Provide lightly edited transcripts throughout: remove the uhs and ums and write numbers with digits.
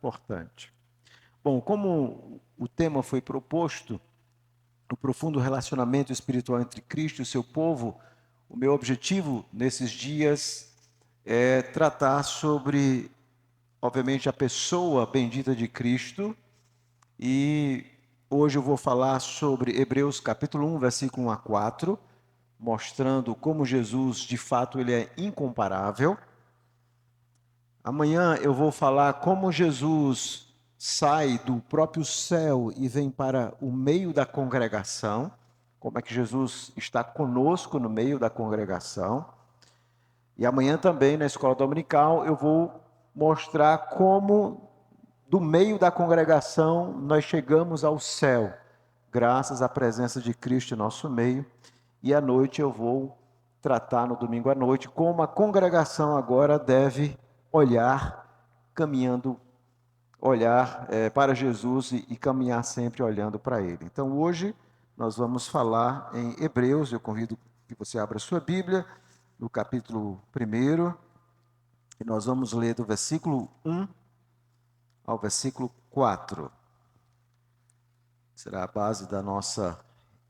importante. Bom, como o tema foi proposto, o profundo relacionamento espiritual entre Cristo e o seu povo, o meu objetivo nesses dias é tratar sobre, obviamente, a pessoa bendita de Cristo. E hoje eu vou falar sobre Hebreus capítulo 1, versículo 1 a 4, mostrando como Jesus, de fato, ele é incomparável. Amanhã eu vou falar como Jesus sai do próprio céu e vem para o meio da congregação, como é que Jesus está conosco no meio da congregação. E amanhã também, na escola dominical, eu vou mostrar como, do meio da congregação, nós chegamos ao céu, graças à presença de Cristo em nosso meio. E à noite eu vou tratar, no domingo à noite, como a congregação agora deve olhar, caminhando, olhar para Jesus e caminhar sempre olhando para Ele. Então hoje nós vamos falar em Hebreus, eu convido que você abra sua Bíblia, no capítulo 1, e nós vamos ler do versículo 1 ao versículo 4. Será a base da nossa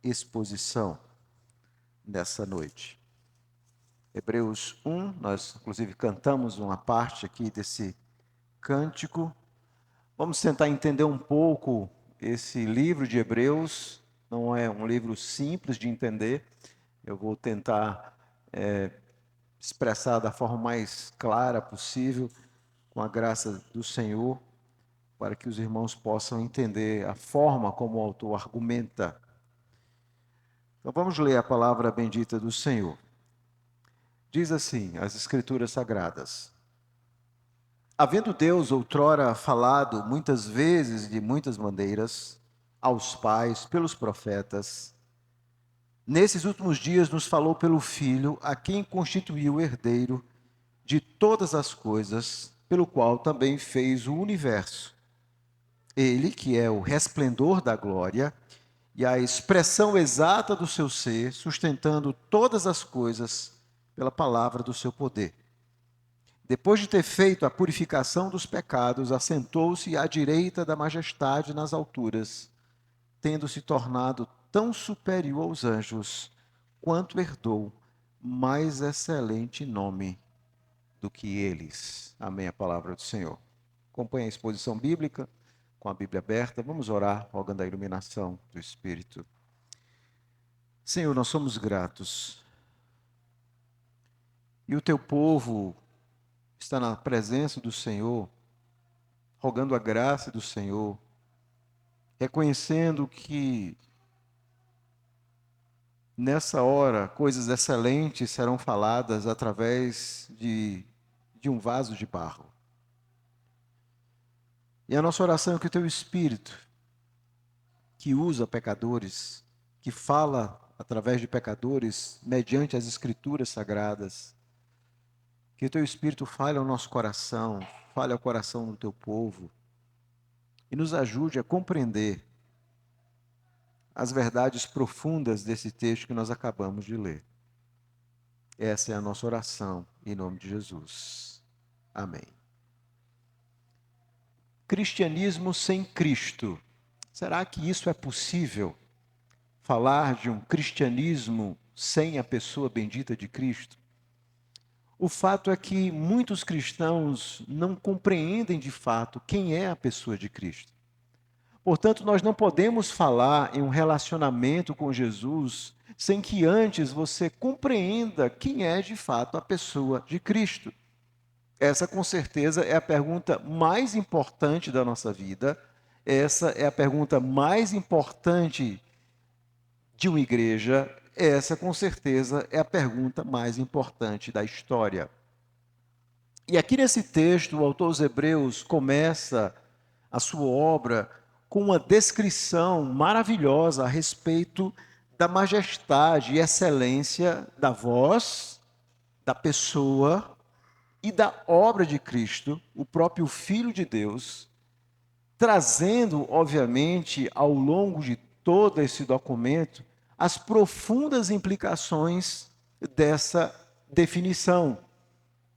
exposição nessa noite. Hebreus 1, nós inclusive cantamos uma parte aqui desse cântico. Vamos tentar entender um pouco esse livro de Hebreus. Não é um livro simples de entender. Eu vou tentar expressar da forma mais clara possível, com a graça do Senhor, para que os irmãos possam entender a forma como o autor argumenta. Então vamos ler a palavra bendita do Senhor. Diz assim, as Escrituras Sagradas: havendo Deus outrora falado muitas vezes de muitas maneiras aos pais pelos profetas, nesses últimos dias nos falou pelo Filho, a quem constituiu o herdeiro de todas as coisas, pelo qual também fez o universo. Ele, que é o resplendor da glória e a expressão exata do seu ser, sustentando todas as coisas pela palavra do seu poder. Depois de ter feito a purificação dos pecados, assentou-se à direita da majestade nas alturas, tendo se tornado tão superior aos anjos, quanto herdou mais excelente nome do que eles. Amém, a palavra do Senhor. Acompanhe a exposição bíblica, com a Bíblia aberta. Vamos orar, rogando a iluminação do Espírito. Senhor, nós somos gratos. E o teu povo está na presença do Senhor, rogando a graça do Senhor, reconhecendo que nessa hora coisas excelentes serão faladas através de um vaso de barro. E a nossa oração é que o teu Espírito, que usa pecadores, que fala através de pecadores, mediante as Escrituras Sagradas, que o teu Espírito fale ao nosso coração, fale ao coração do teu povo, e nos ajude a compreender as verdades profundas desse texto que nós acabamos de ler. Essa é a nossa oração, em nome de Jesus. Amém. Cristianismo sem Cristo. Será que isso é possível? Falar de um cristianismo sem a pessoa bendita de Cristo? O fato é que muitos cristãos não compreendem de fato quem é a pessoa de Cristo. Portanto, nós não podemos falar em um relacionamento com Jesus sem que antes você compreenda quem é de fato a pessoa de Cristo. Essa, com certeza, é a pergunta mais importante da nossa vida. Essa é a pergunta mais importante de uma igreja. Essa, com certeza, é a pergunta mais importante da história. E aqui nesse texto, o autor dos Hebreus começa a sua obra com uma descrição maravilhosa a respeito da majestade e excelência da voz, da pessoa e da obra de Cristo, o próprio Filho de Deus, trazendo, obviamente, ao longo de todo esse documento, as profundas implicações dessa definição,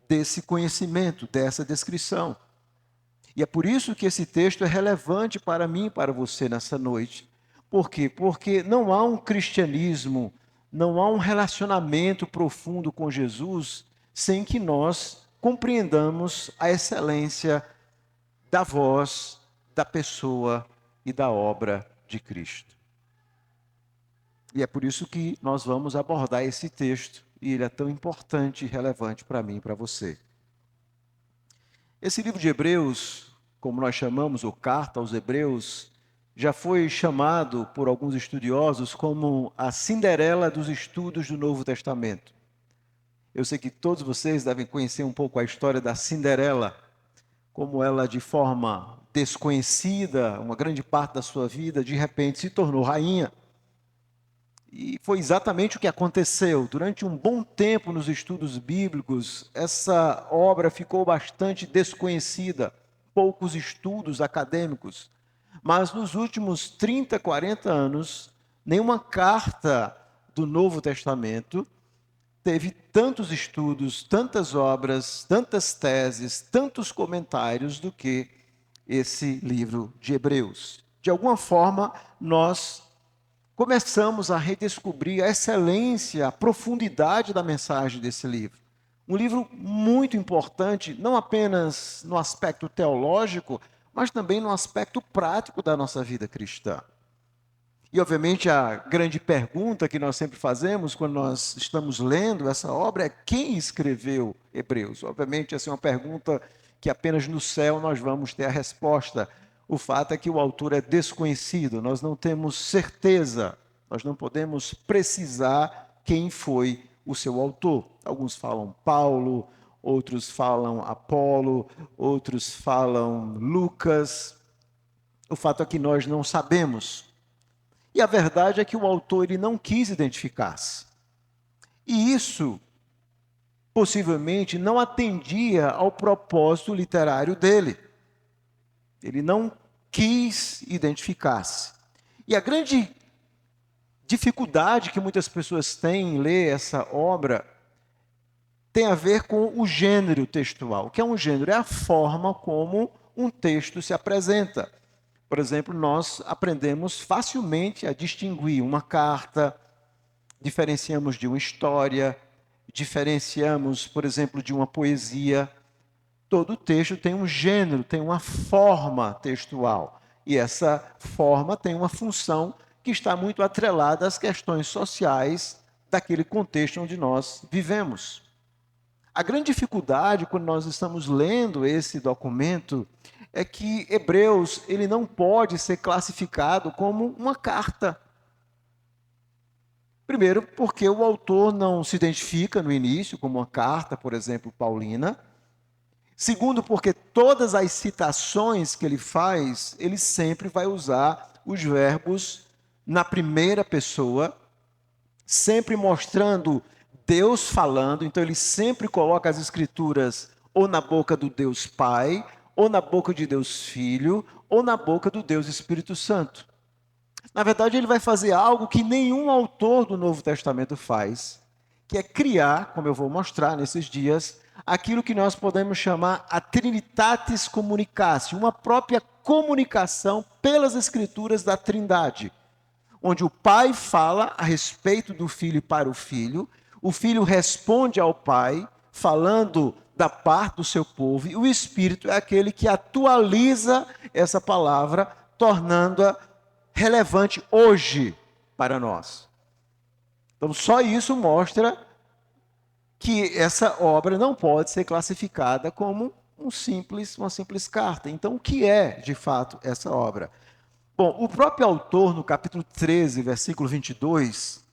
desse conhecimento, dessa descrição. E é por isso que esse texto é relevante para mim e para você nessa noite. Por quê? Porque não há um cristianismo, não há um relacionamento profundo com Jesus sem que nós compreendamos a excelência da voz, da pessoa e da obra de Cristo. E é por isso que nós vamos abordar esse texto, e ele é tão importante e relevante para mim e para você. Esse livro de Hebreus, como nós chamamos, ou Carta aos Hebreus, já foi chamado por alguns estudiosos como a Cinderela dos estudos do Novo Testamento. Eu sei que todos vocês devem conhecer um pouco a história da Cinderela, como ela, de forma desconhecida, uma grande parte da sua vida, de repente se tornou rainha. E foi exatamente o que aconteceu. Durante um bom tempo nos estudos bíblicos, essa obra ficou bastante desconhecida, poucos estudos acadêmicos. Mas nos últimos 30, 40 anos, nenhuma carta do Novo Testamento teve tantos estudos, tantas obras, tantas teses, tantos comentários do que esse livro de Hebreus. De alguma forma, nós começamos a redescobrir a excelência, a profundidade da mensagem desse livro. Um livro muito importante, não apenas no aspecto teológico, mas também no aspecto prático da nossa vida cristã. E, obviamente, a grande pergunta que nós sempre fazemos quando nós estamos lendo essa obra é quem escreveu Hebreus? Obviamente, essa é uma pergunta que apenas no céu nós vamos ter a resposta. O fato é que o autor é desconhecido, nós não temos certeza, nós não podemos precisar quem foi o seu autor. Alguns falam Paulo, outros falam Apolo, outros falam Lucas. O fato é que nós não sabemos. E a verdade é que o autor ele não quis identificar-se. E isso, possivelmente, não atendia ao propósito literário dele. Ele não quis identificar-se. E a grande dificuldade que muitas pessoas têm em ler essa obra tem a ver com o gênero textual. O que é um gênero? É a forma como um texto se apresenta. Por exemplo, nós aprendemos facilmente a distinguir uma carta, diferenciamos de uma história, diferenciamos, por exemplo, de uma poesia. Todo texto tem um gênero, tem uma forma textual. E essa forma tem uma função que está muito atrelada às questões sociais daquele contexto onde nós vivemos. A grande dificuldade quando nós estamos lendo esse documento é que Hebreus ele não pode ser classificado como uma carta. Primeiro, porque o autor não se identifica no início como uma carta, por exemplo, paulina. Segundo, porque todas as citações que ele faz, ele sempre vai usar os verbos na primeira pessoa, sempre mostrando Deus falando, então ele sempre coloca as escrituras ou na boca do Deus Pai, ou na boca de Deus Filho, ou na boca do Deus Espírito Santo. Na verdade, ele vai fazer algo que nenhum autor do Novo Testamento faz, que é criar, como eu vou mostrar nesses dias, aquilo que nós podemos chamar a Trinitatis Communicatio, uma própria comunicação pelas escrituras da Trindade, onde o Pai fala a respeito do Filho para o Filho responde ao Pai, falando da parte do seu povo, e o Espírito é aquele que atualiza essa palavra, tornando-a relevante hoje para nós. Então, só isso mostra que essa obra não pode ser classificada como uma simples carta. Então, o que é, de fato, essa obra? Bom, o próprio autor, no capítulo 13, versículo 22,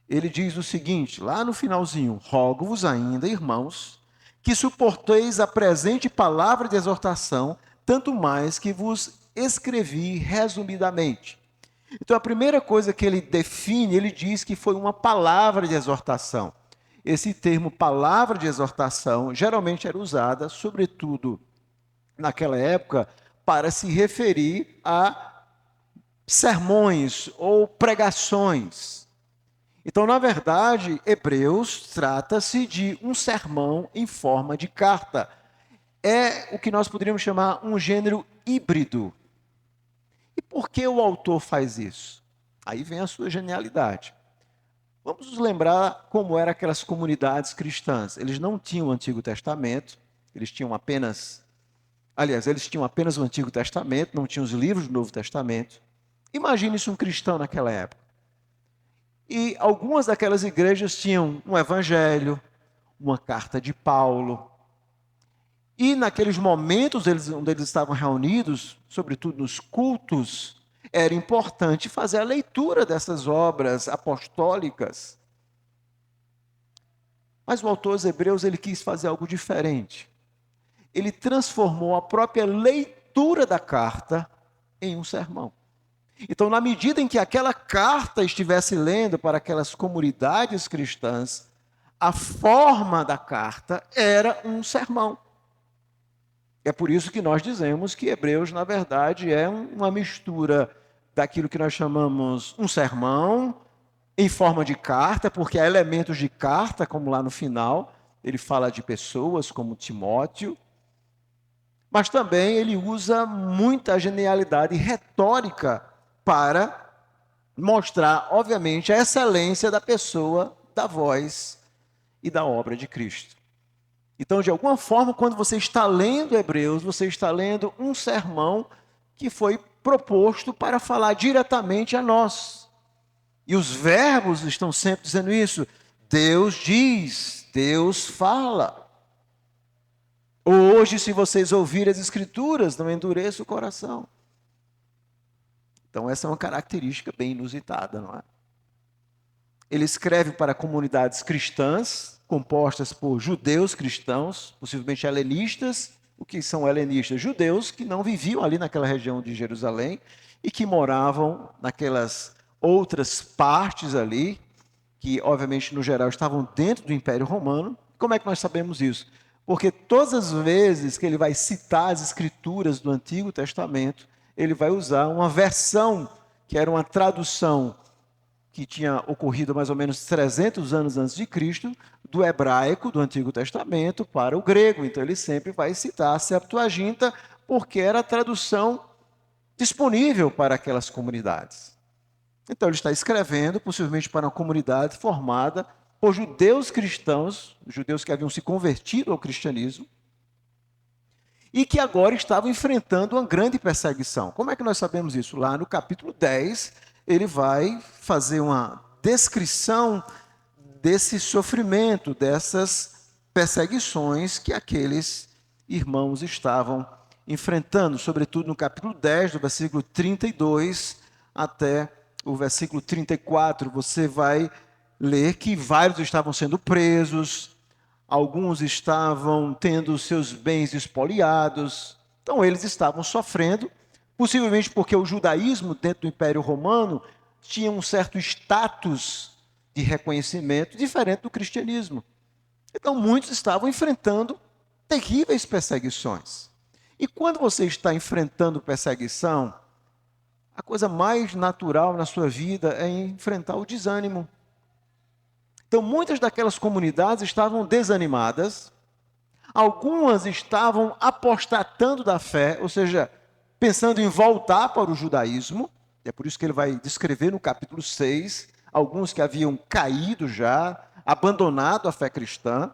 ele diz o seguinte, lá no finalzinho: rogo-vos ainda, irmãos, que suporteis a presente palavra de exortação, tanto mais que vos escrevi resumidamente. Então, a primeira coisa que ele define, ele diz que foi uma palavra de exortação. Esse termo palavra de exortação geralmente era usada, sobretudo naquela época, para se referir a sermões ou pregações. Então, na verdade, Hebreus trata-se de um sermão em forma de carta. é o que nós poderíamos chamar um gênero híbrido. E por que o autor faz isso? Aí vem a sua genialidade. Vamos nos lembrar como eram aquelas comunidades cristãs. Eles não tinham o Antigo Testamento, eles tinham apenas o Antigo Testamento, não tinham os livros do Novo Testamento. Imagine-se um cristão naquela época. E algumas daquelas igrejas tinham um evangelho, uma carta de Paulo. E naqueles momentos onde eles estavam reunidos, sobretudo nos cultos, era importante fazer a leitura dessas obras apostólicas. Mas o autor aos Hebreus, ele quis fazer algo diferente. Ele transformou a própria leitura da carta em um sermão. Então, na medida em que aquela carta estivesse lendo para aquelas comunidades cristãs, a forma da carta era um sermão. É por isso que nós dizemos que Hebreus, na verdade, é uma mistura daquilo que nós chamamos um sermão em forma de carta, porque há elementos de carta, como lá no final, ele fala de pessoas como Timóteo, mas também ele usa muita genialidade retórica para mostrar, obviamente, a excelência da pessoa, da voz e da obra de Cristo. Então, de alguma forma, quando você está lendo Hebreus, você está lendo um sermão que foi proposto para falar diretamente a nós. E os verbos estão sempre dizendo isso. Deus diz, Deus fala. Hoje, se vocês ouvirem as Escrituras, não endureça o coração. Então, essa é uma característica bem inusitada, não é? Ele escreve para comunidades cristãs, compostas por judeus cristãos, possivelmente helenistas. O que são helenistas? Judeus que não viviam ali naquela região de Jerusalém e que moravam naquelas outras partes ali, que obviamente no geral estavam dentro do Império Romano. Como é que nós sabemos isso? Porque todas as vezes que ele vai citar as escrituras do Antigo Testamento, ele vai usar uma versão que era uma tradução que tinha ocorrido mais ou menos 300 anos antes de Cristo, do hebraico, do Antigo Testamento, para o grego. Então ele sempre vai citar a Septuaginta, porque era a tradução disponível para aquelas comunidades. Então ele está escrevendo, possivelmente para uma comunidade formada por judeus cristãos, judeus que haviam se convertido ao cristianismo, e que agora estavam enfrentando uma grande perseguição. Como é que nós sabemos isso? Lá no capítulo 10, ele vai fazer uma descrição desse sofrimento, dessas perseguições que aqueles irmãos estavam enfrentando, sobretudo no capítulo 10, do versículo 32 até o versículo 34, você vai ler que vários estavam sendo presos, alguns estavam tendo seus bens espoliados, então eles estavam sofrendo, possivelmente porque o judaísmo dentro do Império Romano tinha um certo status de reconhecimento diferente do cristianismo. Então muitos estavam enfrentando terríveis perseguições. E quando você está enfrentando perseguição, a coisa mais natural na sua vida é enfrentar o desânimo. Então muitas daquelas comunidades estavam desanimadas, algumas estavam apostatando da fé, ou seja, pensando em voltar para o judaísmo. É por isso que ele vai descrever no capítulo 6, alguns que haviam caído já, abandonado a fé cristã.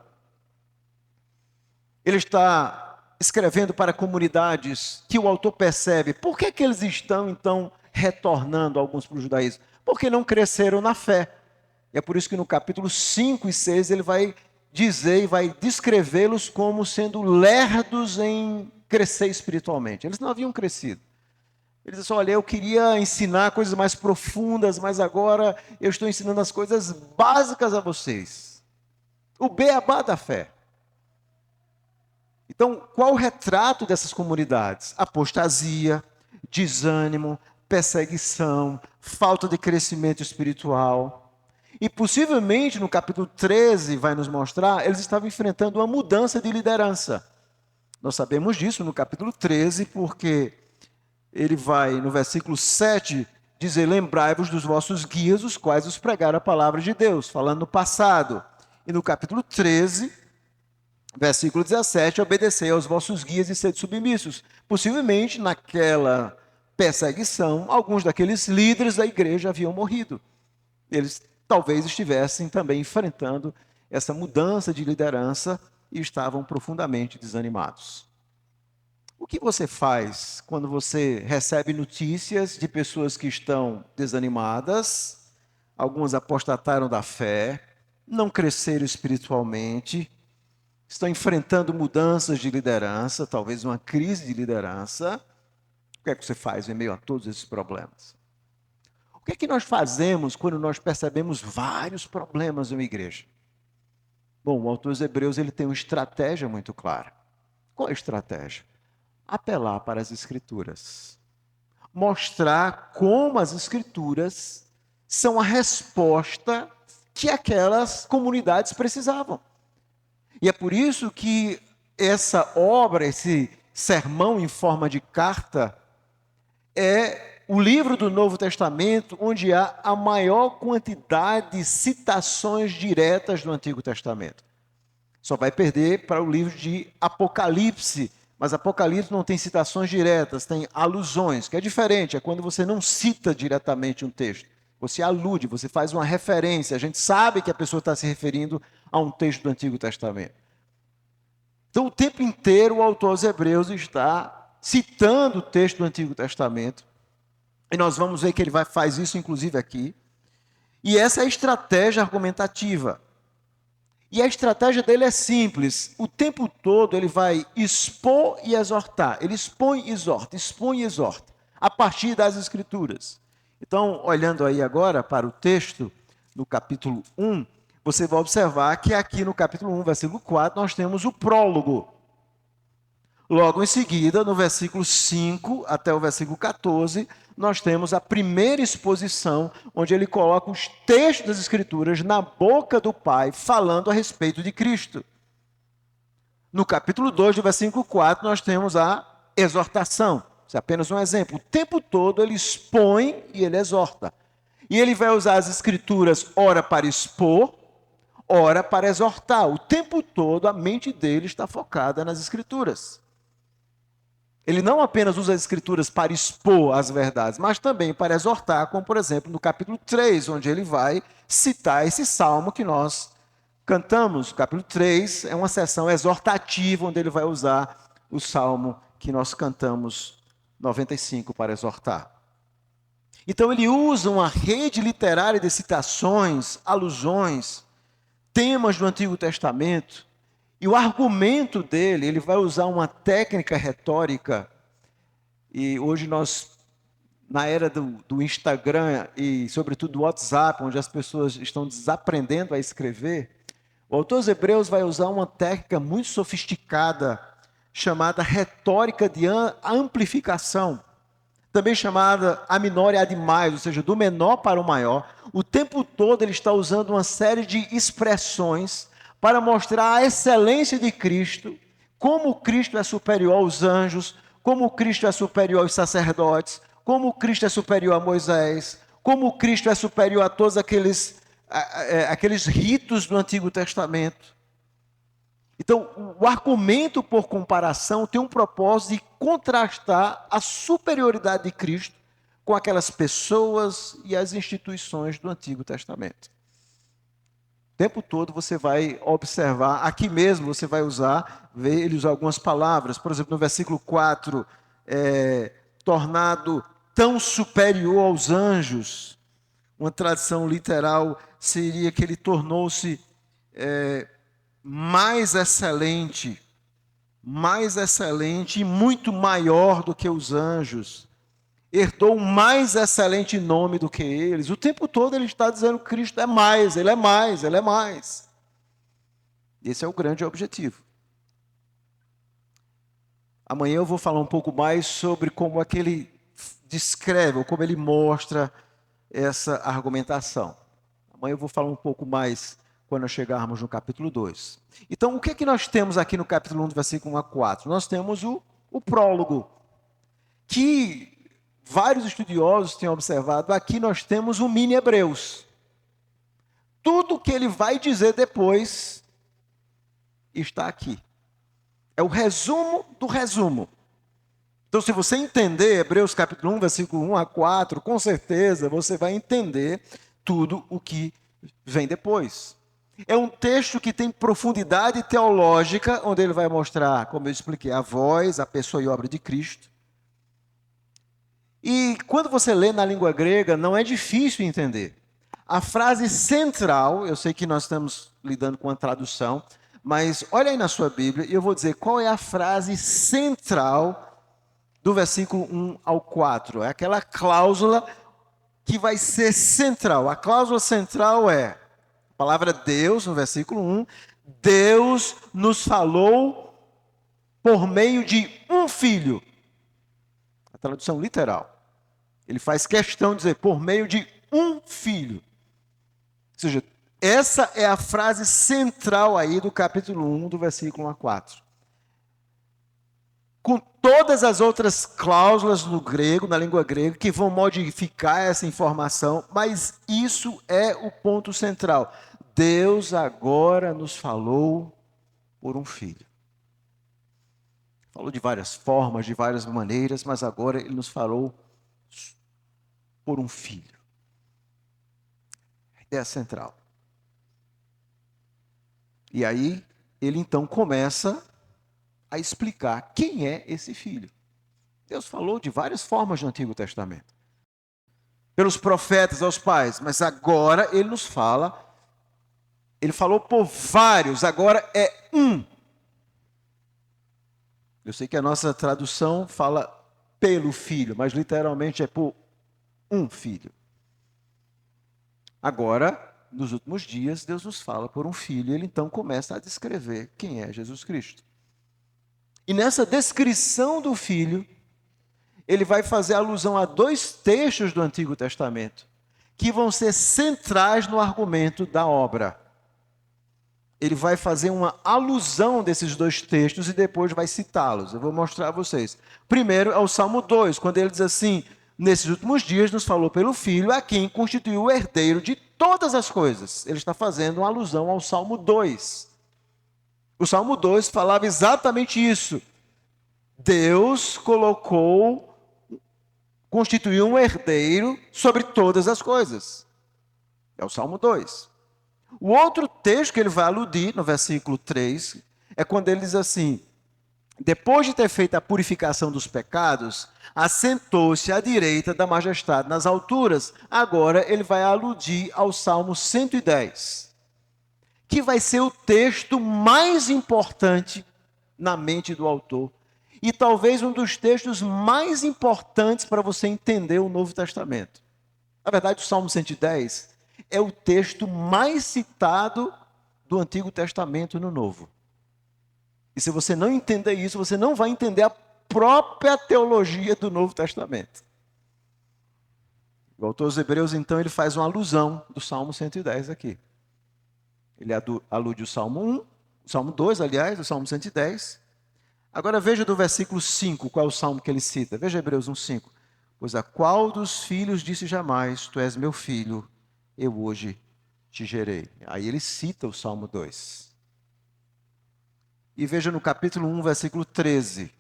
Ele está escrevendo para comunidades que o autor percebe, por que eles estão, então, retornando alguns para o judaísmo? Porque não cresceram na fé. E é por isso que no capítulo 5 e 6 ele vai dizer e vai descrevê-los como sendo lerdos em crescer espiritualmente. Eles não haviam crescido. Eles disseram, olha, eu queria ensinar coisas mais profundas, mas agora eu estou ensinando as coisas básicas a vocês. O beabá da fé. Então, qual o retrato dessas comunidades? Apostasia, desânimo, perseguição, falta de crescimento espiritual. E possivelmente no capítulo 13 vai nos mostrar, eles estavam enfrentando uma mudança de liderança. Nós sabemos disso no capítulo 13, porque ele vai no versículo 7 dizer, lembrai-vos dos vossos guias, os quais os pregaram a palavra de Deus, falando no passado. E no capítulo 13, Versículo 17, obedecei aos vossos guias e sede submissos. Possivelmente, naquela perseguição, alguns daqueles líderes da igreja haviam morrido. Eles talvez estivessem também enfrentando essa mudança de liderança e estavam profundamente desanimados. O que você faz quando você recebe notícias de pessoas que estão desanimadas, algumas apostataram da fé, não cresceram espiritualmente, estão enfrentando mudanças de liderança, talvez uma crise de liderança? O que é que você faz em meio a todos esses problemas? O que é que nós fazemos quando nós percebemos vários problemas em uma igreja? Bom, o autor dos Hebreus ele tem uma estratégia muito clara. Qual é a estratégia? Apelar para as Escrituras. Mostrar como as Escrituras são a resposta que aquelas comunidades precisavam. E é por isso que essa obra, esse sermão em forma de carta, é o livro do Novo Testamento onde há a maior quantidade de citações diretas do Antigo Testamento. Só vai perder para o livro de Apocalipse, mas Apocalipse não tem citações diretas, tem alusões, que é diferente, é quando você não cita diretamente um texto. Você alude, você faz uma referência, a gente sabe que a pessoa está se referindo a um texto do Antigo Testamento. Então, o tempo inteiro, o autor aos Hebreus está citando o texto do Antigo Testamento, e nós vamos ver que ele faz isso, inclusive, aqui. E essa é a estratégia argumentativa. E a estratégia dele é simples. O tempo todo ele vai expor e exortar. Ele expõe e exorta, a partir das Escrituras. Então, olhando aí agora para o texto, no capítulo 1, você vai observar que aqui no capítulo 1, versículo 4, nós temos o prólogo. Logo em seguida, no versículo 5 até o versículo 14, nós temos a primeira exposição, onde ele coloca os textos das Escrituras na boca do Pai, falando a respeito de Cristo. No capítulo 2, do versículo 4, nós temos a exortação. Isso é apenas um exemplo. O tempo todo ele expõe e ele exorta. E ele vai usar as Escrituras, ora para expor, ora para exortar. O tempo todo a mente dele está focada nas Escrituras. Ele não apenas usa as Escrituras para expor as verdades, mas também para exortar, como por exemplo no capítulo 3, onde ele vai citar esse salmo que nós cantamos. O capítulo 3 é uma sessão exortativa, onde ele vai usar o salmo que nós cantamos, 95, para exortar. Então ele usa uma rede literária de citações, alusões, temas do Antigo Testamento. E o argumento dele, ele vai usar uma técnica retórica, e hoje nós, na era do Instagram e sobretudo do WhatsApp, onde as pessoas estão desaprendendo a escrever, o autor dos Hebreus vai usar uma técnica muito sofisticada, chamada retórica de amplificação, também chamada a minor e a demais, ou seja, do menor para o maior. O tempo todo ele está usando uma série de expressões para mostrar a excelência de Cristo, como Cristo é superior aos anjos, como Cristo é superior aos sacerdotes, como Cristo é superior a Moisés, como Cristo é superior a todos aqueles ritos do Antigo Testamento. Então, o argumento por comparação tem um propósito de contrastar a superioridade de Cristo com aquelas pessoas e as instituições do Antigo Testamento. O tempo todo você vai observar, aqui mesmo você vai ver ele usar algumas palavras, por exemplo, no versículo 4, tornado tão superior aos anjos. Uma tradução literal seria que ele tornou-se mais excelente e muito maior do que os anjos. Herdou um mais excelente nome do que eles. O tempo todo ele está dizendo que Cristo é mais, ele é mais, ele é mais. Esse é o grande objetivo. Amanhã eu vou falar um pouco mais sobre como é que ele descreve, ou como ele mostra essa argumentação. Amanhã eu vou falar um pouco mais quando nós chegarmos no capítulo 2. Então, o que é que nós temos aqui no capítulo 1, do versículo 1 a 4? Nós temos o prólogo, que vários estudiosos têm observado. Aqui nós temos um mini Hebreus. Tudo que ele vai dizer depois está aqui. É o resumo do resumo. Então, se você entender Hebreus capítulo 1, versículo 1 a 4, com certeza você vai entender tudo o que vem depois. É um texto que tem profundidade teológica, onde ele vai mostrar, como eu expliquei, a voz, a pessoa e obra de Cristo. E quando você lê na língua grega, não é difícil entender. A frase central, eu sei que nós estamos lidando com a tradução, mas olha aí na sua Bíblia e eu vou dizer qual é a frase central do versículo 1 ao 4. É aquela cláusula que vai ser central. A cláusula central é a palavra Deus, no versículo 1. Deus nos falou por meio de um filho. A tradução literal. Ele faz questão de dizer por meio de um filho. Ou seja, essa é a frase central aí do capítulo 1, do versículo 1 a 4. Com todas as outras cláusulas no grego, na língua grega, que vão modificar essa informação, mas isso é o ponto central. Deus agora nos falou por um filho. Falou de várias formas, de várias maneiras, mas agora ele nos falou por um filho. A ideia central. E aí, ele então começa a explicar quem é esse filho. Deus falou de várias formas no Antigo Testamento. Pelos profetas aos pais, mas agora ele nos fala, ele falou por vários, agora é um. Eu sei que a nossa tradução fala pelo filho, mas literalmente é por um filho. Agora, nos últimos dias, Deus nos fala por um filho, e ele então começa a descrever quem é Jesus Cristo. E nessa descrição do filho, ele vai fazer alusão a dois textos do Antigo Testamento, que vão ser centrais no argumento da obra. Ele vai fazer uma alusão desses dois textos e depois vai citá-los. Eu vou mostrar a vocês. Primeiro é o Salmo 2, quando ele diz assim: nesses últimos dias nos falou pelo Filho, a quem constituiu o herdeiro de todas as coisas. Ele está fazendo uma alusão ao Salmo 2. O Salmo 2 falava exatamente isso. Deus constituiu um herdeiro sobre todas as coisas. É o Salmo 2. O outro texto que ele vai aludir, no versículo 3, é quando ele diz assim: depois de ter feito a purificação dos pecados, assentou-se à direita da majestade nas alturas. Agora ele vai aludir ao Salmo 110, que vai ser o texto mais importante na mente do autor, e talvez um dos textos mais importantes para você entender o Novo Testamento. Na verdade, o Salmo 110 é o texto mais citado do Antigo Testamento no Novo. E se você não entender isso, você não vai entender a própria teologia do Novo Testamento. O autor dos Hebreus, então, ele faz uma alusão do Salmo 110 aqui. Ele alude o Salmo 1, o Salmo 2, aliás, o Salmo 110. Agora veja do versículo 5, qual é o salmo que ele cita. Veja Hebreus 1:5. Pois a qual dos filhos disse jamais, tu és meu filho, eu hoje te gerei. Aí ele cita o Salmo 2. E veja no capítulo 1, versículo 13.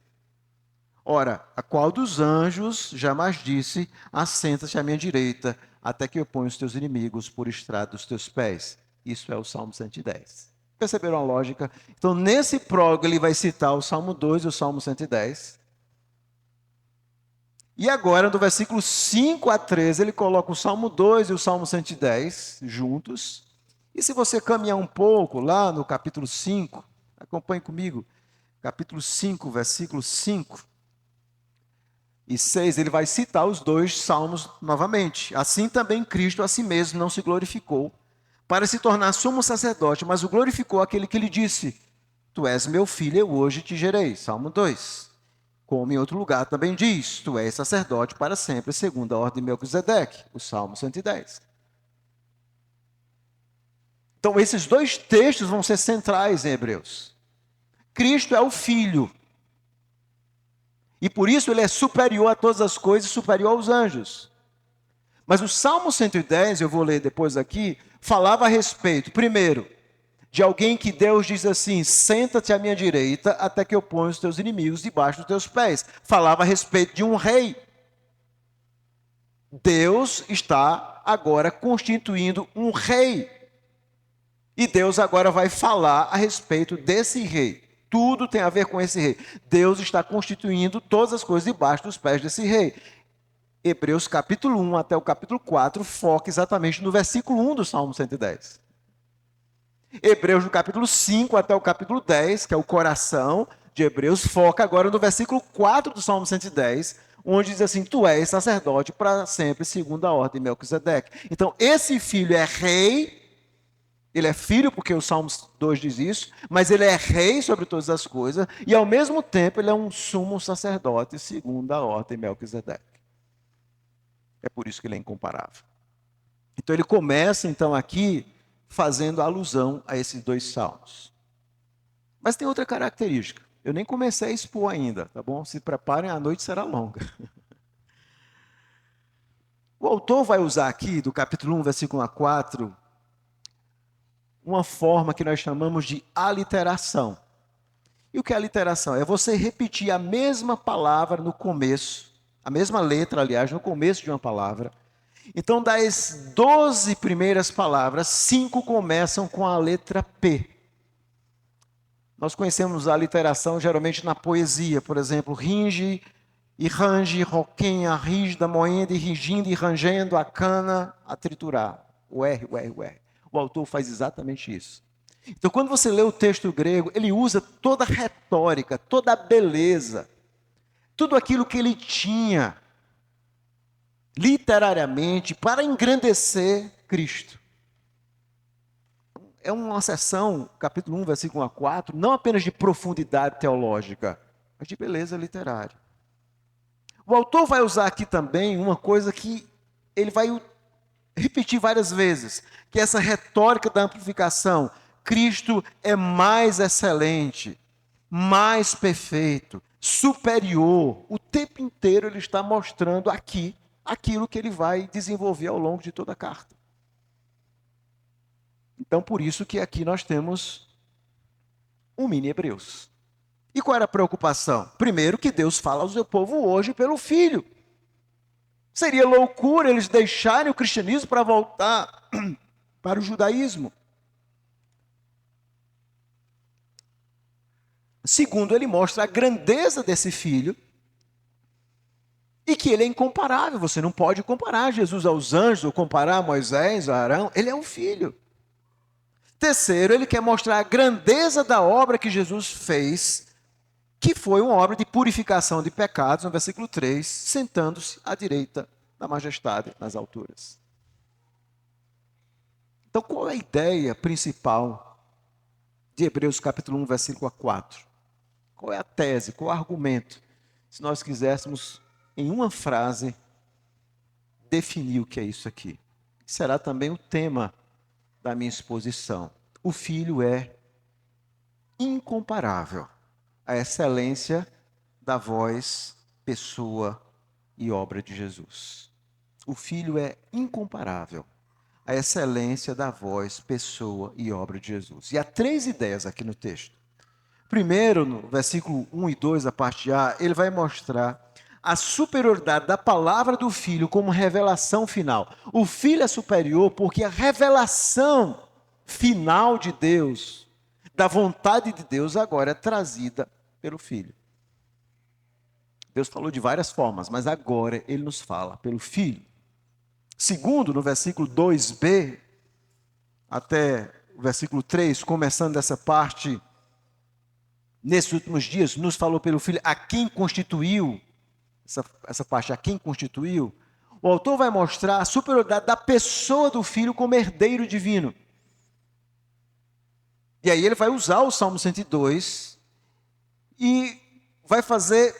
Ora, a qual dos anjos jamais disse, assenta-te à minha direita, até que eu ponha os teus inimigos por estrado dos teus pés. Isso é o Salmo 110. Perceberam a lógica? Então, nesse prólogo, ele vai citar o Salmo 2 e o Salmo 110. E agora, do versículo 5 a 13, ele coloca o Salmo 2 e o Salmo 110 juntos. E se você caminhar um pouco lá no capítulo 5, acompanhe comigo, capítulo 5, versículo 5 e 6, ele vai citar os dois salmos novamente. Assim também Cristo a si mesmo não se glorificou, para se tornar sumo sacerdote, mas o glorificou aquele que lhe disse, tu és meu filho, eu hoje te gerei. Salmo 2. Como em outro lugar também diz, tu és sacerdote para sempre, segundo a ordem de Melquisedeque, o Salmo 110. Então, esses dois textos vão ser centrais em Hebreus. Cristo é o Filho. E por isso ele é superior a todas as coisas, superior aos anjos. Mas o Salmo 110, eu vou ler depois aqui, falava a respeito, primeiro, de alguém que Deus diz assim: senta-te à minha direita até que eu ponha os teus inimigos debaixo dos teus pés. Falava a respeito de um rei. Deus está agora constituindo um rei. E Deus agora vai falar a respeito desse rei. Tudo tem a ver com esse rei. Deus está constituindo todas as coisas debaixo dos pés desse rei. Hebreus capítulo 1 até o capítulo 4 foca exatamente no versículo 1 do Salmo 110. Hebreus do capítulo 5 até o capítulo 10, que é o coração de Hebreus, foca agora no versículo 4 do Salmo 110, onde diz assim: tu és sacerdote para sempre, segundo a ordem de Melquisedeque. Então, esse filho é rei. Ele é filho, porque o Salmo 2 diz isso, mas ele é rei sobre todas as coisas, e ao mesmo tempo ele é um sumo sacerdote, segundo a ordem de Melquisedeque. É por isso que ele é incomparável. Então ele começa, então, aqui, fazendo alusão a esses dois salmos. Mas tem outra característica. Eu nem comecei a expor ainda, tá bom? Se preparem, a noite será longa. O autor vai usar aqui, do capítulo 1, versículo 1 a 4, uma forma que nós chamamos de aliteração. E o que é aliteração? É você repetir a mesma palavra no começo, a mesma letra, aliás, no começo de uma palavra. Então, das 12 primeiras palavras, 5 começam com a letra P. Nós conhecemos a aliteração geralmente na poesia, por exemplo, ringe e range, roquenha, rígida, moendo e rigindo e rangendo, a cana, a triturar. O R, o R, o R. O autor faz exatamente isso. Então, quando você lê o texto grego, ele usa toda a retórica, toda a beleza, tudo aquilo que ele tinha, literariamente, para engrandecer Cristo. É uma sessão, capítulo 1, versículo 1 a 4, não apenas de profundidade teológica, mas de beleza literária. O autor vai usar aqui também uma coisa que ele vai repetir várias vezes, que é essa retórica da amplificação. Cristo é mais excelente, mais perfeito, superior. O tempo inteiro ele está mostrando aqui aquilo que ele vai desenvolver ao longo de toda a carta. Então, por isso que aqui nós temos um mini Hebreus. E qual era a preocupação? Primeiro, que Deus fala ao seu povo hoje pelo Filho. Seria loucura eles deixarem o cristianismo para voltar para o judaísmo. Segundo, ele mostra a grandeza desse filho e que ele é incomparável. Você não pode comparar Jesus aos anjos ou comparar Moisés a Arão. Ele é um filho. Terceiro, ele quer mostrar a grandeza da obra que Jesus fez, que foi uma obra de purificação de pecados, no versículo 3, sentando-se à direita da majestade nas alturas. Então, qual é a ideia principal de Hebreus capítulo 1, versículo 4? Qual é a tese, qual é o argumento? Se nós quiséssemos, em uma frase, definir o que é isso aqui. Será também o tema da minha exposição. O Filho é incomparável à excelência da voz, pessoa e obra de Jesus. O Filho é incomparável à excelência da voz, pessoa e obra de Jesus. E há 3 ideias aqui no texto. Primeiro, no versículo 1 e 2, a parte A, ele vai mostrar a superioridade da palavra do Filho como revelação final. O Filho é superior porque a revelação final de Deus, da vontade de Deus, agora é trazida pelo Filho. Deus falou de várias formas, mas agora ele nos fala pelo Filho. Segundo, no versículo 2b, até o versículo 3, começando essa parte, nesses últimos dias, nos falou pelo Filho, a quem constituiu, essa parte, a quem constituiu, o autor vai mostrar a superioridade da pessoa do Filho como herdeiro divino. E aí ele vai usar o Salmo 102 e vai fazer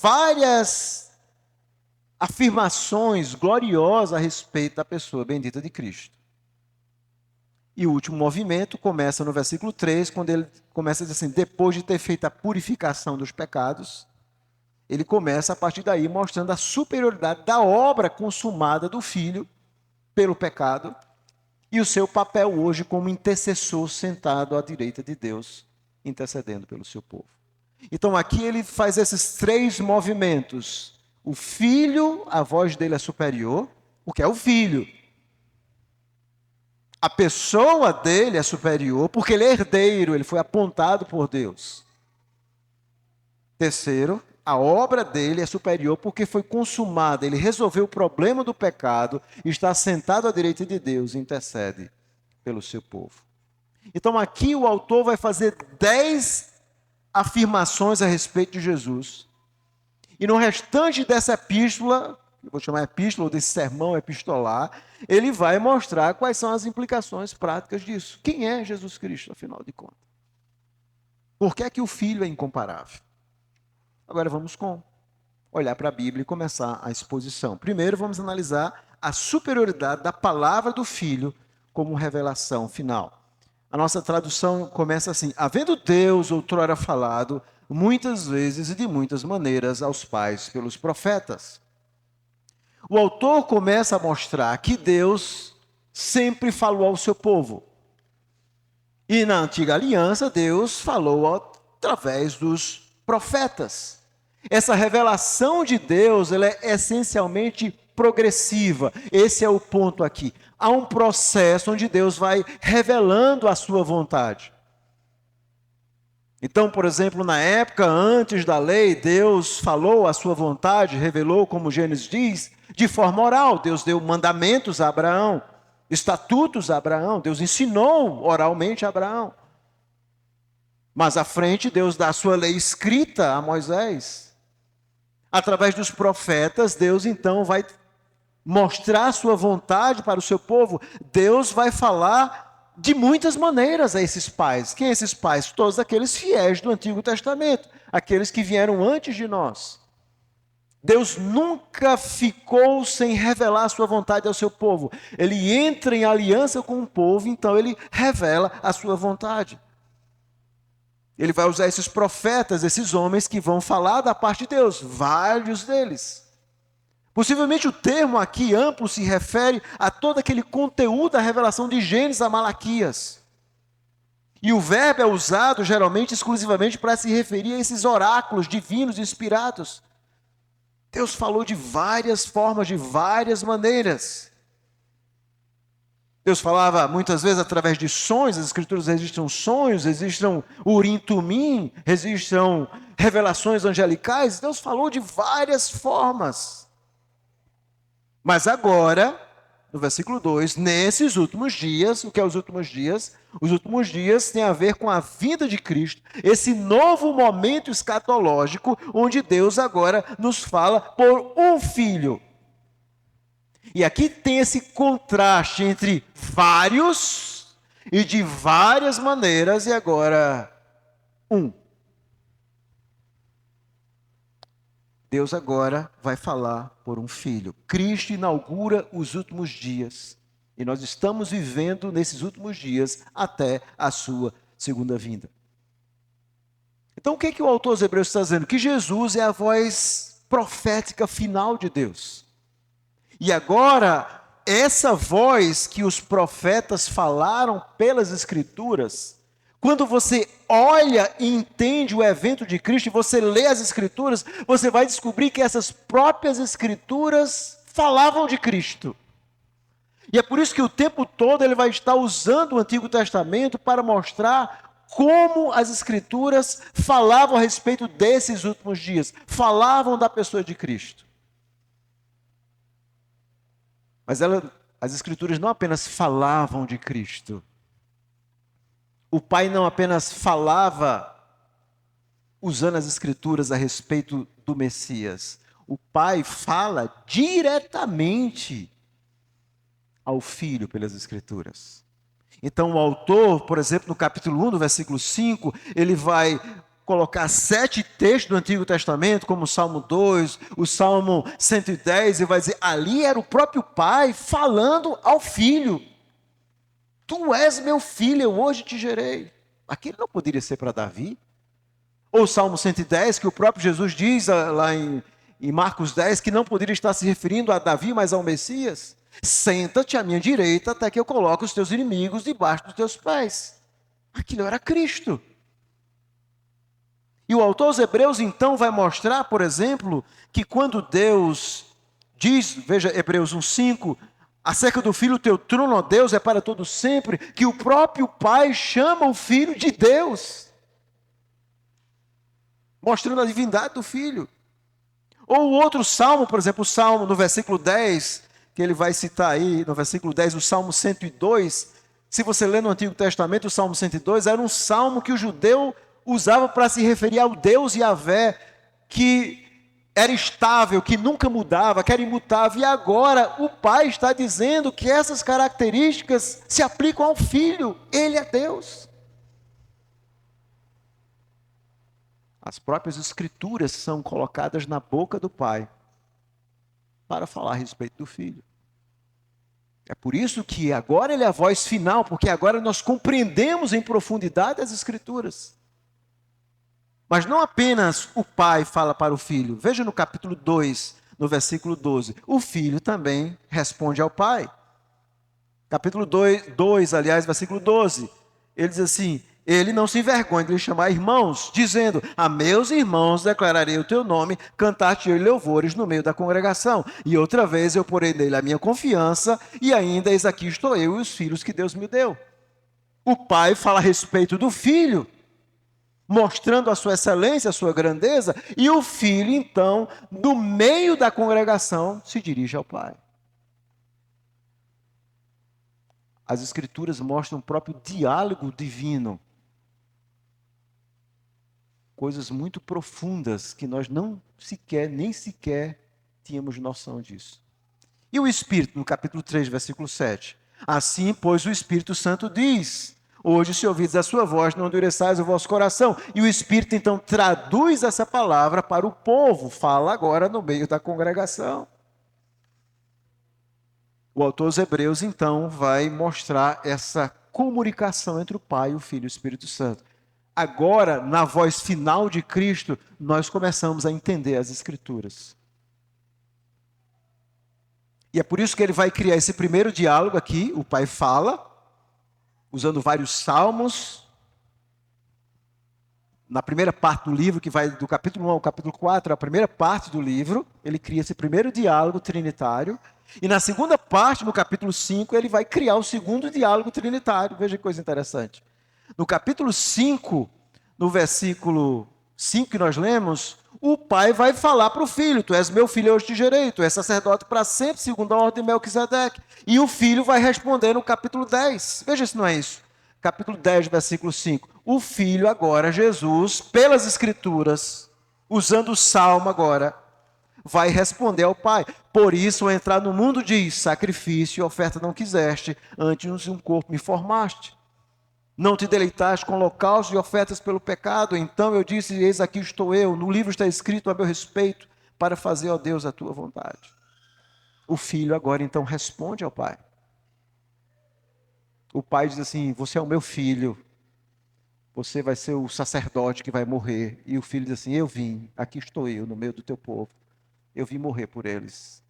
várias afirmações gloriosas a respeito da pessoa bendita de Cristo. E o último movimento começa no versículo 3, quando ele começa a dizer assim, depois de ter feito a purificação dos pecados, ele começa a partir daí mostrando a superioridade da obra consumada do Filho pelo pecado e o seu papel hoje como intercessor sentado à direita de Deus, intercedendo pelo seu povo. Então aqui ele faz esses 3 movimentos. O filho, a voz dele é superior, porque é o filho. A pessoa dele é superior, porque ele é herdeiro, ele foi apontado por Deus. Terceiro, a obra dele é superior porque foi consumada, ele resolveu o problema do pecado, está sentado à direita de Deus e intercede pelo seu povo. Então aqui o autor vai fazer 10 afirmações a respeito de Jesus. E no restante dessa epístola, eu vou chamar epístola, ou desse sermão epistolar, ele vai mostrar quais são as implicações práticas disso. Quem é Jesus Cristo, afinal de contas? Por que é que o Filho é incomparável? Agora vamos olhar para a Bíblia e começar a exposição. Primeiro vamos analisar a superioridade da palavra do Filho como revelação final. A nossa tradução começa assim: havendo Deus outrora falado, muitas vezes e de muitas maneiras aos pais pelos profetas. O autor começa a mostrar que Deus sempre falou ao seu povo. E na antiga aliança, Deus falou através dos profetas. Essa revelação de Deus, ela é essencialmente progressiva. Esse é o ponto aqui. Há um processo onde Deus vai revelando a sua vontade. Então, por exemplo, na época antes da lei, Deus falou a sua vontade, revelou, como Gênesis diz, de forma oral. Deus deu mandamentos a Abraão, estatutos a Abraão, Deus ensinou oralmente a Abraão. Mas à frente, Deus dá a sua lei escrita a Moisés. Através dos profetas, Deus então vai mostrar a sua vontade para o seu povo. Deus vai falar de muitas maneiras a esses pais. Quem são esses pais? Todos aqueles fiéis do Antigo Testamento, aqueles que vieram antes de nós. Deus nunca ficou sem revelar a sua vontade ao seu povo. Ele entra em aliança com o povo, então ele revela a sua vontade. Ele vai usar esses profetas, esses homens que vão falar da parte de Deus, vários deles. Possivelmente o termo aqui amplo se refere a todo aquele conteúdo da revelação de Gênesis a Malaquias. E o verbo é usado geralmente exclusivamente para se referir a esses oráculos divinos inspirados. Deus falou de várias formas, de várias maneiras. Deus falava muitas vezes através de sonhos, as escrituras registram sonhos, registram Urim Tumim, registram revelações angelicais. Deus falou de várias formas. Mas agora, no versículo 2, nesses últimos dias, o que é os últimos dias? Os últimos dias têm a ver com a vinda de Cristo, esse novo momento escatológico, onde Deus agora nos fala por um Filho. E aqui tem esse contraste entre vários e de várias maneiras, e agora um. Deus agora vai falar por um Filho. Cristo inaugura os últimos dias. E nós estamos vivendo nesses últimos dias até a sua segunda vinda. Então o que o autor aos Hebreus está dizendo? Que Jesus é a voz profética final de Deus. E agora, essa voz que os profetas falaram pelas Escrituras, quando você olha e entende o evento de Cristo, e você lê as Escrituras, você vai descobrir que essas próprias Escrituras falavam de Cristo. E é por isso que o tempo todo ele vai estar usando o Antigo Testamento para mostrar como as Escrituras falavam a respeito desses últimos dias, falavam da pessoa de Cristo. Mas as Escrituras não apenas falavam de Cristo. O Pai não apenas falava usando as Escrituras a respeito do Messias. O Pai fala diretamente ao Filho pelas Escrituras. Então o autor, por exemplo, no capítulo 1, no versículo 5, ele vai colocar 7 textos do Antigo Testamento, como o Salmo 2, o Salmo 110, e vai dizer, ali era o próprio Pai falando ao Filho. Tu és meu filho, eu hoje te gerei. Aquilo não poderia ser para Davi? Ou o Salmo 110, que o próprio Jesus diz lá em Marcos 10, que não poderia estar se referindo a Davi, mas ao Messias. Senta-te à minha direita até que eu coloque os teus inimigos debaixo dos teus pés. Aquilo era Cristo. E o autor aos Hebreus, então, vai mostrar, por exemplo, que quando Deus diz, veja Hebreus 1:5, acerca do Filho, teu trono, ó Deus, é para todo sempre, que o próprio Pai chama o Filho de Deus, mostrando a divindade do Filho. Ou o outro salmo, por exemplo, o salmo no versículo 10, que ele vai citar aí, no versículo 10, o salmo 102. Se você ler no Antigo Testamento, o salmo 102 era um salmo que o judeu usava para se referir ao Deus Yahvé, que era estável, que nunca mudava, que era imutável. E agora o Pai está dizendo que essas características se aplicam ao Filho. Ele é Deus. As próprias Escrituras são colocadas na boca do Pai para falar a respeito do Filho. É por isso que agora ele é a voz final, porque agora nós compreendemos em profundidade as Escrituras. Mas não apenas o Pai fala para o Filho. Veja no capítulo 2, no versículo 12. O Filho também responde ao Pai. Capítulo 2, aliás, versículo 12. Ele diz assim: ele não se envergonha de lhe chamar irmãos, dizendo: a meus irmãos declararei o teu nome, cantar-te-ei louvores no meio da congregação. E outra vez eu porei nele a minha confiança, e ainda eis aqui estou eu e os filhos que Deus me deu. O Pai fala a respeito do Filho, mostrando a sua excelência, a sua grandeza, e o Filho, então, no meio da congregação, se dirige ao Pai. As Escrituras mostram o próprio diálogo divino. Coisas muito profundas que nós nem sequer tínhamos noção disso. E o Espírito, no capítulo 3, versículo 7. Assim, pois, o Espírito Santo diz: hoje, se ouvides a sua voz, não endureçais o vosso coração. E o Espírito, então, traduz essa palavra para o povo. Fala agora no meio da congregação. O autor dos Hebreus, então, vai mostrar essa comunicação entre o Pai, o Filho e o Espírito Santo. Agora, na voz final de Cristo, nós começamos a entender as Escrituras. E é por isso que ele vai criar esse primeiro diálogo aqui. O Pai fala, usando vários salmos. Na primeira parte do livro, que vai do capítulo 1 ao capítulo 4, a primeira parte do livro, ele cria esse primeiro diálogo trinitário. E na segunda parte, no capítulo 5, ele vai criar o segundo diálogo trinitário. Veja que coisa interessante. No capítulo 5, no versículo 5 que nós lemos, o Pai vai falar para o Filho: tu és meu filho, eu te gerei, tu és sacerdote para sempre, segundo a ordem de Melquisedeque. E o Filho vai responder no capítulo 10. Veja se não é isso. Capítulo 10, versículo 5. O Filho agora, Jesus, pelas Escrituras, usando o Salmo agora, vai responder ao Pai: por isso, ao entrar no mundo, diz: sacrifício e oferta não quiseste, antes um corpo me formaste. Não te deleitaste com holocaustos e ofertas pelo pecado. Então eu disse: eis aqui estou eu. No livro está escrito a meu respeito, para fazer, ó Deus, a tua vontade. O Filho agora então responde ao Pai. O Pai diz assim: você é o meu filho, você vai ser o sacerdote que vai morrer. E o Filho diz assim: eu vim, aqui estou eu, no meio do teu povo. Eu vim morrer por eles.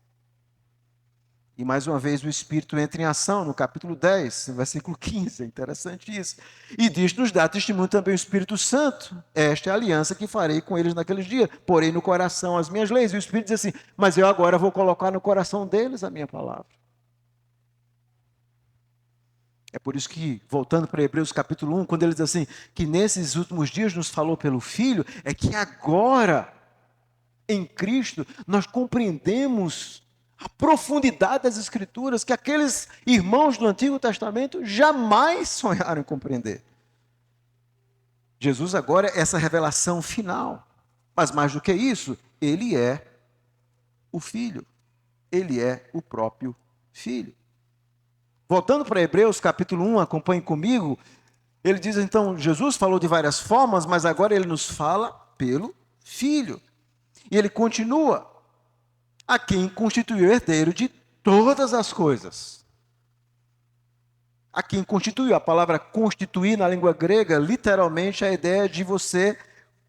E mais uma vez o Espírito entra em ação no capítulo 10, no versículo 15, é interessante isso. E diz-nos dá testemunho também o Espírito Santo: esta é a aliança que farei com eles naqueles dias, porei no coração as minhas leis. E o Espírito diz assim: mas eu agora vou colocar no coração deles a minha palavra. É por isso que, voltando para Hebreus capítulo 1, quando ele diz assim, que nesses últimos dias nos falou pelo Filho, é que agora, em Cristo, nós compreendemos a profundidade das Escrituras que aqueles irmãos do Antigo Testamento jamais sonharam em compreender. Jesus agora é essa revelação final. Mas mais do que isso, ele é o Filho. Ele é o próprio Filho. Voltando para Hebreus capítulo 1, acompanhe comigo. Ele diz então, Jesus falou de várias formas, mas agora ele nos fala pelo Filho. E ele continua: a quem constituiu herdeiro de todas as coisas. A quem constituiu, a palavra constituir na língua grega, literalmente é a ideia de você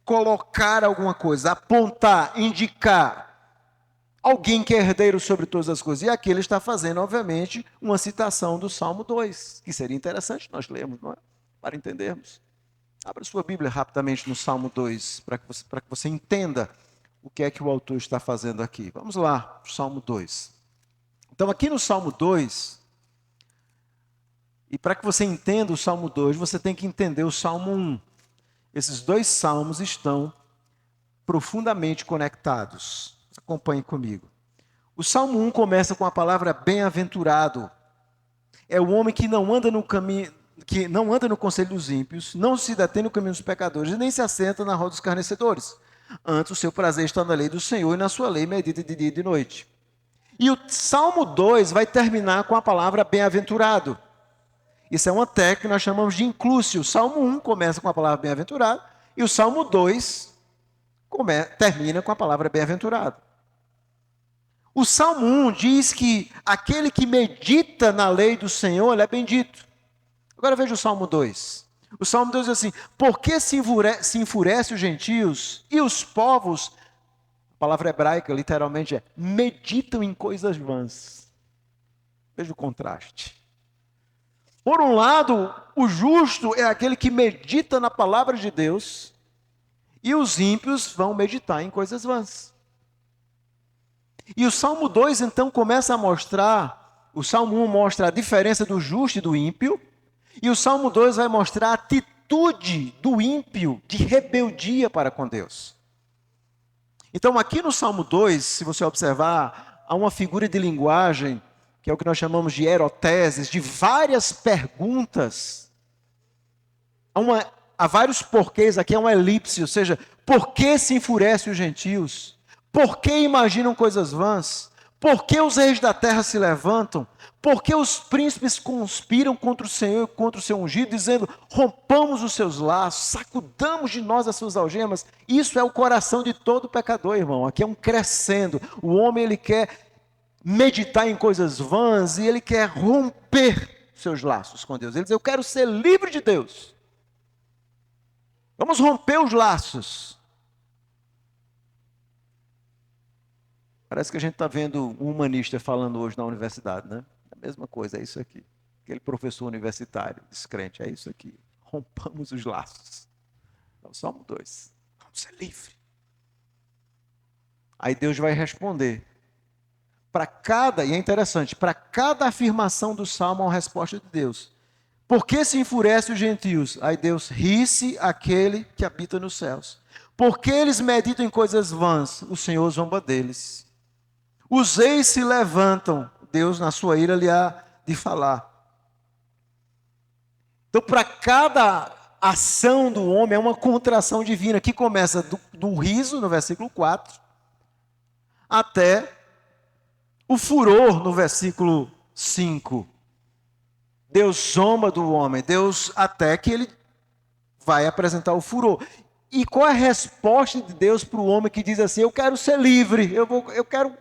colocar alguma coisa, apontar, indicar. alguém que é herdeiro sobre todas as coisas. E aqui ele está fazendo, obviamente, uma citação do Salmo 2, que seria interessante nós lermos, não é? Para entendermos. Abra sua Bíblia rapidamente no Salmo 2, para que você entenda o que é que o autor está fazendo aqui. Vamos lá, Salmo 2. Então, aqui no Salmo 2, e para que você entenda o Salmo 2, você tem que entender o Salmo 1. Esses dois salmos estão profundamente conectados. Acompanhe comigo. O Salmo 1 começa com a palavra bem-aventurado. É o homem que não anda no caminho, que não anda no conselho dos ímpios, não se detém no caminho dos pecadores e nem se assenta na roda dos escarnecedores. Antes o seu prazer está na lei do Senhor e na sua lei medita de dia e de noite. E o Salmo 2 vai terminar com a palavra bem-aventurado. Isso é uma técnica que nós chamamos de inclúcio. O Salmo 1 começa com a palavra bem-aventurado e o Salmo 2 termina com a palavra bem-aventurado. O Salmo 1 diz que aquele que medita na lei do Senhor, ele é bendito. Agora veja o Salmo 2. O Salmo 2 diz assim: por que se enfurece os gentios e os povos, a palavra hebraica literalmente é, meditam em coisas vãs. Veja o contraste. Por um lado, o justo é aquele que medita na palavra de Deus, e os ímpios vão meditar em coisas vãs. E o Salmo 2 então começa a mostrar, o Salmo 1 mostra a diferença do justo e do ímpio, e o Salmo 2 vai mostrar a atitude do ímpio de rebeldia para com Deus. Então aqui no Salmo 2, se você observar, há uma figura de linguagem, que é o que nós chamamos de eroteses, de várias perguntas. Há vários porquês, aqui é uma elipse, ou seja, por que se enfurecem os gentios? Por que imaginam coisas vãs? Por que os reis da terra se levantam? Por que os príncipes conspiram contra o Senhor e contra o seu ungido, dizendo, rompamos os seus laços, sacudamos de nós as suas algemas? Isso é o coração de todo pecador, irmão. Aqui é um crescendo. O homem, ele quer meditar em coisas vãs e ele quer romper seus laços com Deus. Ele diz, eu quero ser livre de Deus. Vamos romper os laços. Parece que a gente está vendo um humanista falando hoje na universidade, né? A mesma coisa, é isso aqui. Aquele professor universitário, descrente, é isso aqui. Rompamos os laços. É o Salmo 2. Vamos ser livres. Aí Deus vai responder. E é interessante, para cada afirmação do Salmo há uma resposta de Deus. Por que se enfurece os gentios? Aí Deus ri-se aquele que habita nos céus. Porque eles meditam em coisas vãs, o Senhor zomba deles. Os reis se levantam, Deus na sua ira lhe há de falar. Então, para cada ação do homem é uma contração divina, que começa do riso, no versículo 4, até o furor, no versículo 5. Deus zomba do homem, Deus até que ele vai apresentar o furor. E qual é a resposta de Deus para o homem que diz assim, eu quero ser livre, eu quero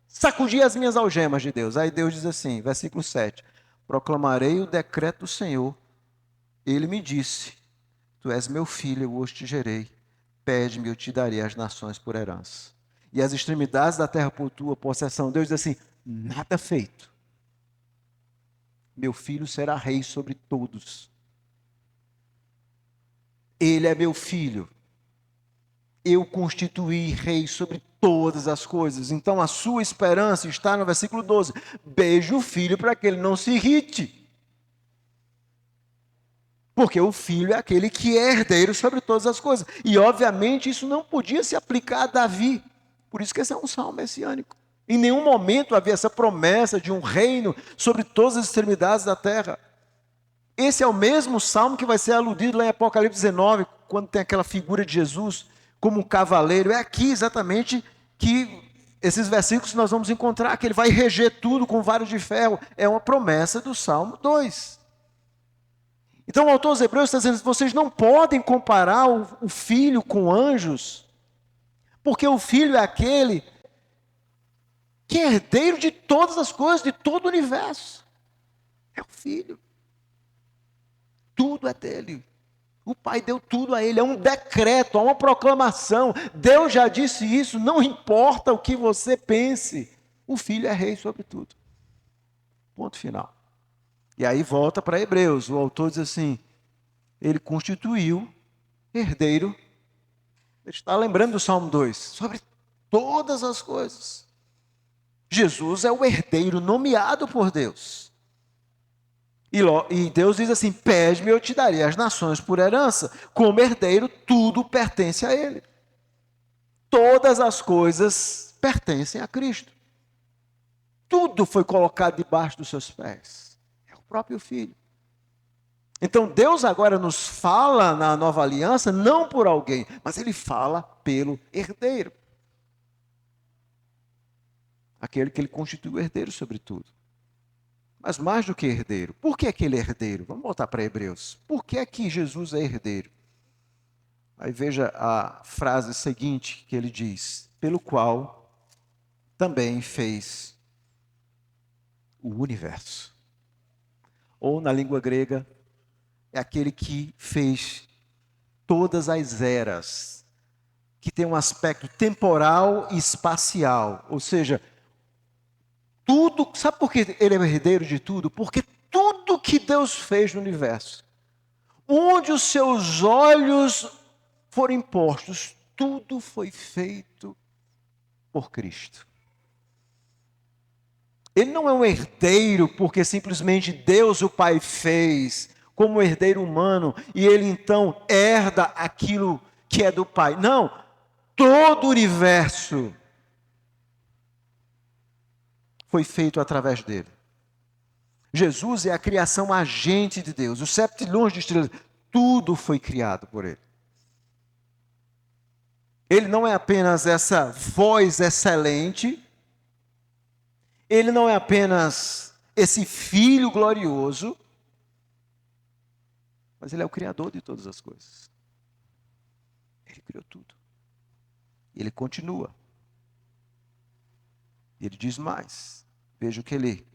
sacudir as minhas algemas de Deus. Aí Deus diz assim, versículo 7, proclamarei o decreto do Senhor, ele me disse, tu és meu filho, eu hoje te gerei, pede-me, eu te darei as nações por herança. E as extremidades da terra por tua possessão. Deus diz assim, nada feito. Meu filho será rei sobre todos. Ele é meu filho. Eu constituí rei sobre todas as coisas. Então a sua esperança está no versículo 12. Beije o filho para que ele não se irrite. Porque o filho é aquele que é herdeiro sobre todas as coisas. E obviamente isso não podia se aplicar a Davi. Por isso que esse é um salmo messiânico. Em nenhum momento havia essa promessa de um reino sobre todas as extremidades da terra. Esse é o mesmo salmo que vai ser aludido lá em Apocalipse 19, quando tem aquela figura de Jesus como um cavaleiro. É aqui exatamente que esses versículos nós vamos encontrar, que ele vai reger tudo com varas de ferro. É uma promessa do Salmo 2. Então o autor aos Hebreus está dizendo, vocês não podem comparar o filho com anjos, porque o filho é aquele que é herdeiro de todas as coisas, de todo o universo. É o filho. Tudo é dele. O Pai deu tudo a ele, é um decreto, é uma proclamação. Deus já disse isso, não importa o que você pense. O Filho é rei sobre tudo. Ponto final. E aí volta para Hebreus, o autor diz assim, ele constituiu herdeiro, ele está lembrando do Salmo 2, sobre todas as coisas. Jesus é o herdeiro nomeado por Deus. E Deus diz assim, pede-me, eu te darei as nações por herança. Como herdeiro, tudo pertence a ele. Todas as coisas pertencem a Cristo. Tudo foi colocado debaixo dos seus pés. É o próprio Filho. Então Deus agora nos fala na nova aliança, não por alguém, mas Ele fala pelo herdeiro. Aquele que Ele constitui o herdeiro sobre tudo. Mas mais do que herdeiro, por que ele é herdeiro? Vamos voltar para Hebreus. Por que é que Jesus é herdeiro? Aí veja a frase seguinte que ele diz, pelo qual também fez o universo. Ou na língua grega, é aquele que fez todas as eras, que tem um aspecto temporal e espacial, ou seja, tudo, sabe por que ele é o herdeiro de tudo? Porque tudo que Deus fez no universo, onde os seus olhos forem postos, tudo foi feito por Cristo. Ele não é um herdeiro porque simplesmente Deus, o Pai, fez como herdeiro humano e ele então herda aquilo que é do Pai. Não, todo o universo foi feito através dele. Jesus é a criação agente de Deus. Os 7 trilhões de estrelas, tudo foi criado por ele. Ele não é apenas essa voz excelente, ele não é apenas esse filho glorioso, mas ele é o criador de todas as coisas. Ele criou tudo. Ele continua. Ele diz mais. Veja o que ele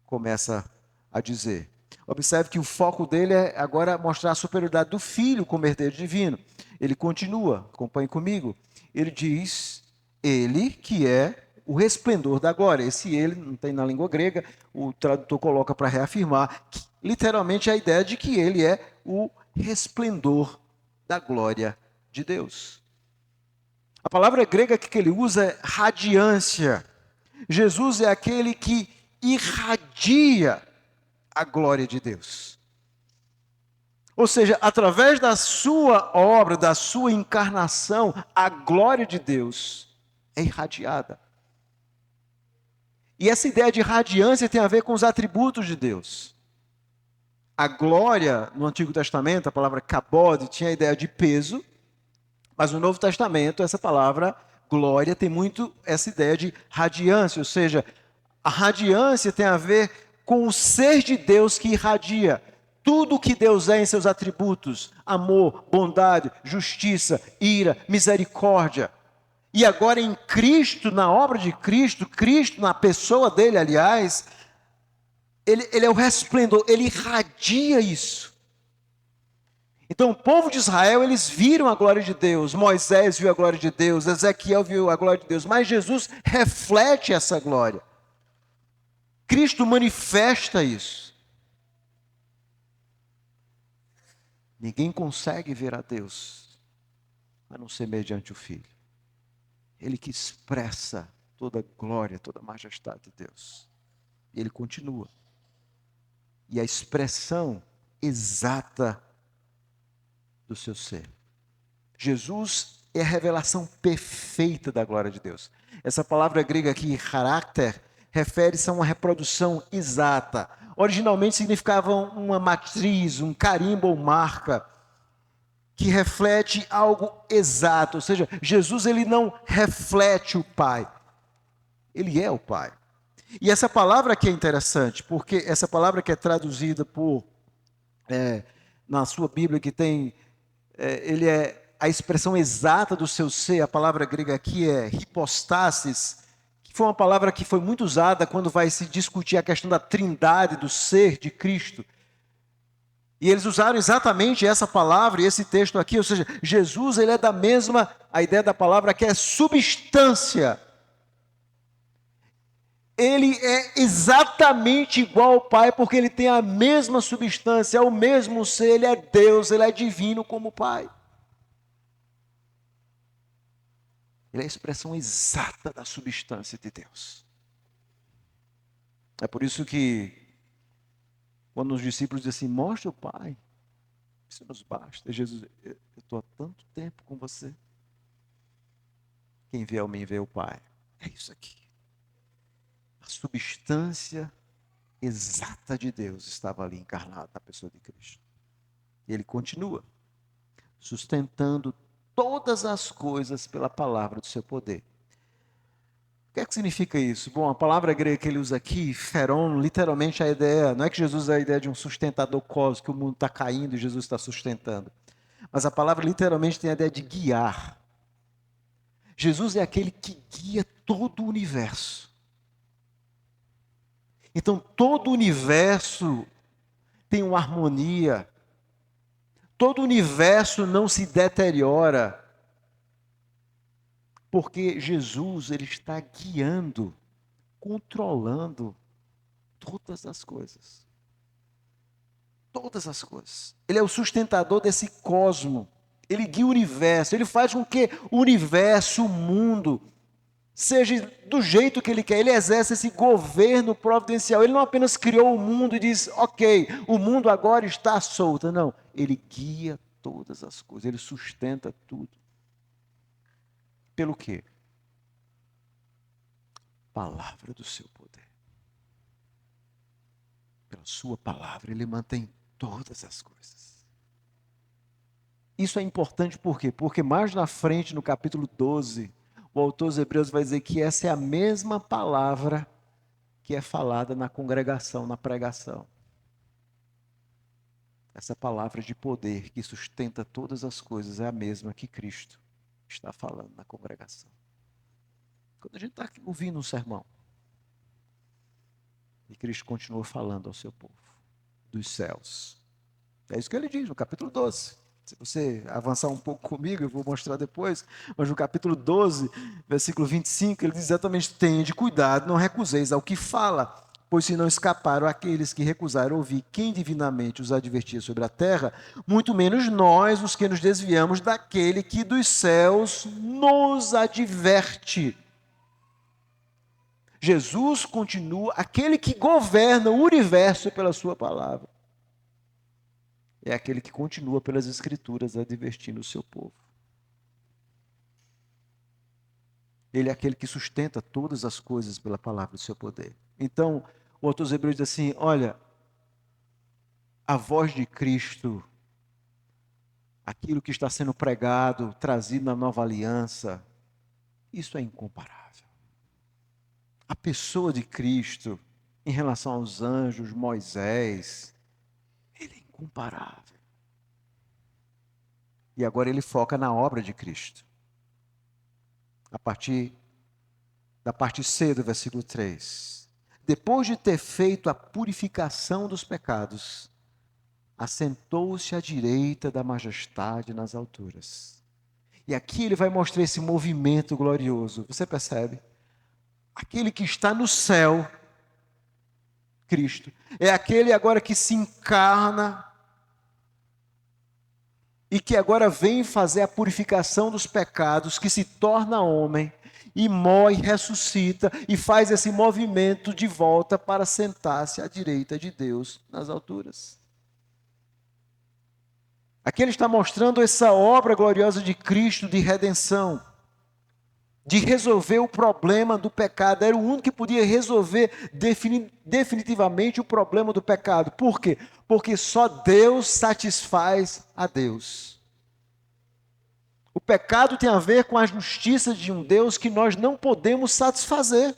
começa a dizer. Observe que o foco dele é agora mostrar a superioridade do Filho como herdeiro divino. Ele continua, acompanhe comigo. Ele diz, ele que é o resplendor da glória. Esse ele, não tem na língua grega, o tradutor coloca para reafirmar, que, literalmente a ideia de que ele é o resplendor da glória de Deus. A palavra grega que ele usa é radiância. Jesus é aquele que irradia a glória de Deus. Ou seja, através da sua obra, da sua encarnação, a glória de Deus é irradiada. E essa ideia de radiância tem a ver com os atributos de Deus. A glória, no Antigo Testamento, a palavra kabod, tinha a ideia de peso, mas no Novo Testamento, essa palavra glória tem muito essa ideia de radiância, ou seja, a radiância tem a ver com o ser de Deus que irradia tudo o que Deus é em seus atributos: amor, bondade, justiça, ira, misericórdia. E agora em Cristo, na obra de Cristo, Cristo na pessoa dele, aliás, ele é o resplendor, ele irradia isso. Então o povo de Israel, eles viram a glória de Deus, Moisés viu a glória de Deus, Ezequiel viu a glória de Deus, mas Jesus reflete essa glória. Cristo manifesta isso. Ninguém consegue ver a Deus, a não ser mediante o Filho. Ele que expressa toda a glória, toda a majestade de Deus. E ele continua. E a expressão exata do seu ser. Jesus é a revelação perfeita da glória de Deus. Essa palavra grega aqui, caráter, refere-se a uma reprodução exata. Originalmente significava uma matriz, um carimbo ou marca, que reflete algo exato. Ou seja, Jesus ele não reflete o Pai, ele é o Pai. E essa palavra aqui é interessante, porque essa palavra que é traduzida na sua Bíblia, que tem, ele é a expressão exata do seu ser, a palavra grega aqui é hipostasis, que foi uma palavra que foi muito usada quando vai se discutir a questão da trindade, do ser de Cristo. E eles usaram exatamente essa palavra e esse texto aqui, ou seja, Jesus, ele é da mesma, a ideia da palavra que é substância. Ele é exatamente igual ao Pai, porque ele tem a mesma substância, é o mesmo ser, ele é Deus, ele é divino como o Pai. Ele é a expressão exata da substância de Deus. É por isso que, quando os discípulos dizem assim, mostra o Pai, isso nos basta. Jesus, eu estou há tanto tempo com você. Quem vê a mim vê o Pai. É isso aqui. A substância exata de Deus estava ali encarnada na pessoa de Cristo. E ele continua sustentando todas as coisas pela palavra do seu poder. O que é que significa isso? Bom, a palavra grega que ele usa aqui, feron, literalmente a ideia, não é que Jesus usa a ideia de um sustentador cósmico, que o mundo está caindo e Jesus está sustentando. Mas a palavra literalmente tem a ideia de guiar. Jesus é aquele que guia todo o universo. Então, todo o universo tem uma harmonia. Todo o universo não se deteriora. Porque Jesus, ele está guiando, controlando todas as coisas. Todas as coisas. Ele é o sustentador desse cosmo. Ele guia o universo. Ele faz com que o universo, o mundo, seja do jeito que ele quer. Ele exerce esse governo providencial. Ele não apenas criou o mundo e diz, ok, o mundo agora está solto. Não, ele guia todas as coisas. Ele sustenta tudo. Pelo quê? Palavra do seu poder. Pela sua palavra, ele mantém todas as coisas. Isso é importante por quê? Porque mais na frente, no capítulo 12, o autor dos Hebreus vai dizer que essa é a mesma palavra que é falada na congregação, na pregação. Essa palavra de poder que sustenta todas as coisas é a mesma que Cristo está falando na congregação. Quando a gente está ouvindo um sermão, e Cristo continua falando ao seu povo, dos céus. É isso que ele diz no capítulo 12. Se você avançar um pouco comigo, eu vou mostrar depois, mas no capítulo 12, versículo 25, ele diz exatamente, tende cuidado, não recuseis ao que fala, pois se não escaparam aqueles que recusaram ouvir quem divinamente os advertia sobre a terra, muito menos nós, os que nos desviamos daquele que dos céus nos adverte. Jesus continua, aquele que governa o universo pela sua palavra. É aquele que continua pelas Escrituras advertindo o seu povo. Ele é aquele que sustenta todas as coisas pela palavra do seu poder. Então, o autor dos Hebreus diz assim, olha, a voz de Cristo, aquilo que está sendo pregado, trazido na nova aliança, isso é incomparável. A pessoa de Cristo, em relação aos anjos, Moisés, ele é incomparável. E agora ele foca na obra de Cristo. A partir da parte C do versículo 3. Depois de ter feito a purificação dos pecados, assentou-se à direita da majestade nas alturas. E aqui ele vai mostrar esse movimento glorioso. Você percebe? Aquele que está no céu, Cristo, é aquele agora que se encarna e que agora vem fazer a purificação dos pecados, que se torna homem, e morre, ressuscita, e faz esse movimento de volta para sentar-se à direita de Deus nas alturas. Aqui ele está mostrando essa obra gloriosa de Cristo de redenção, de resolver o problema do pecado. Era o único que podia resolver definitivamente o problema do pecado. Por quê? Porque só Deus satisfaz a Deus. O pecado tem a ver com a justiça de um Deus que nós não podemos satisfazer.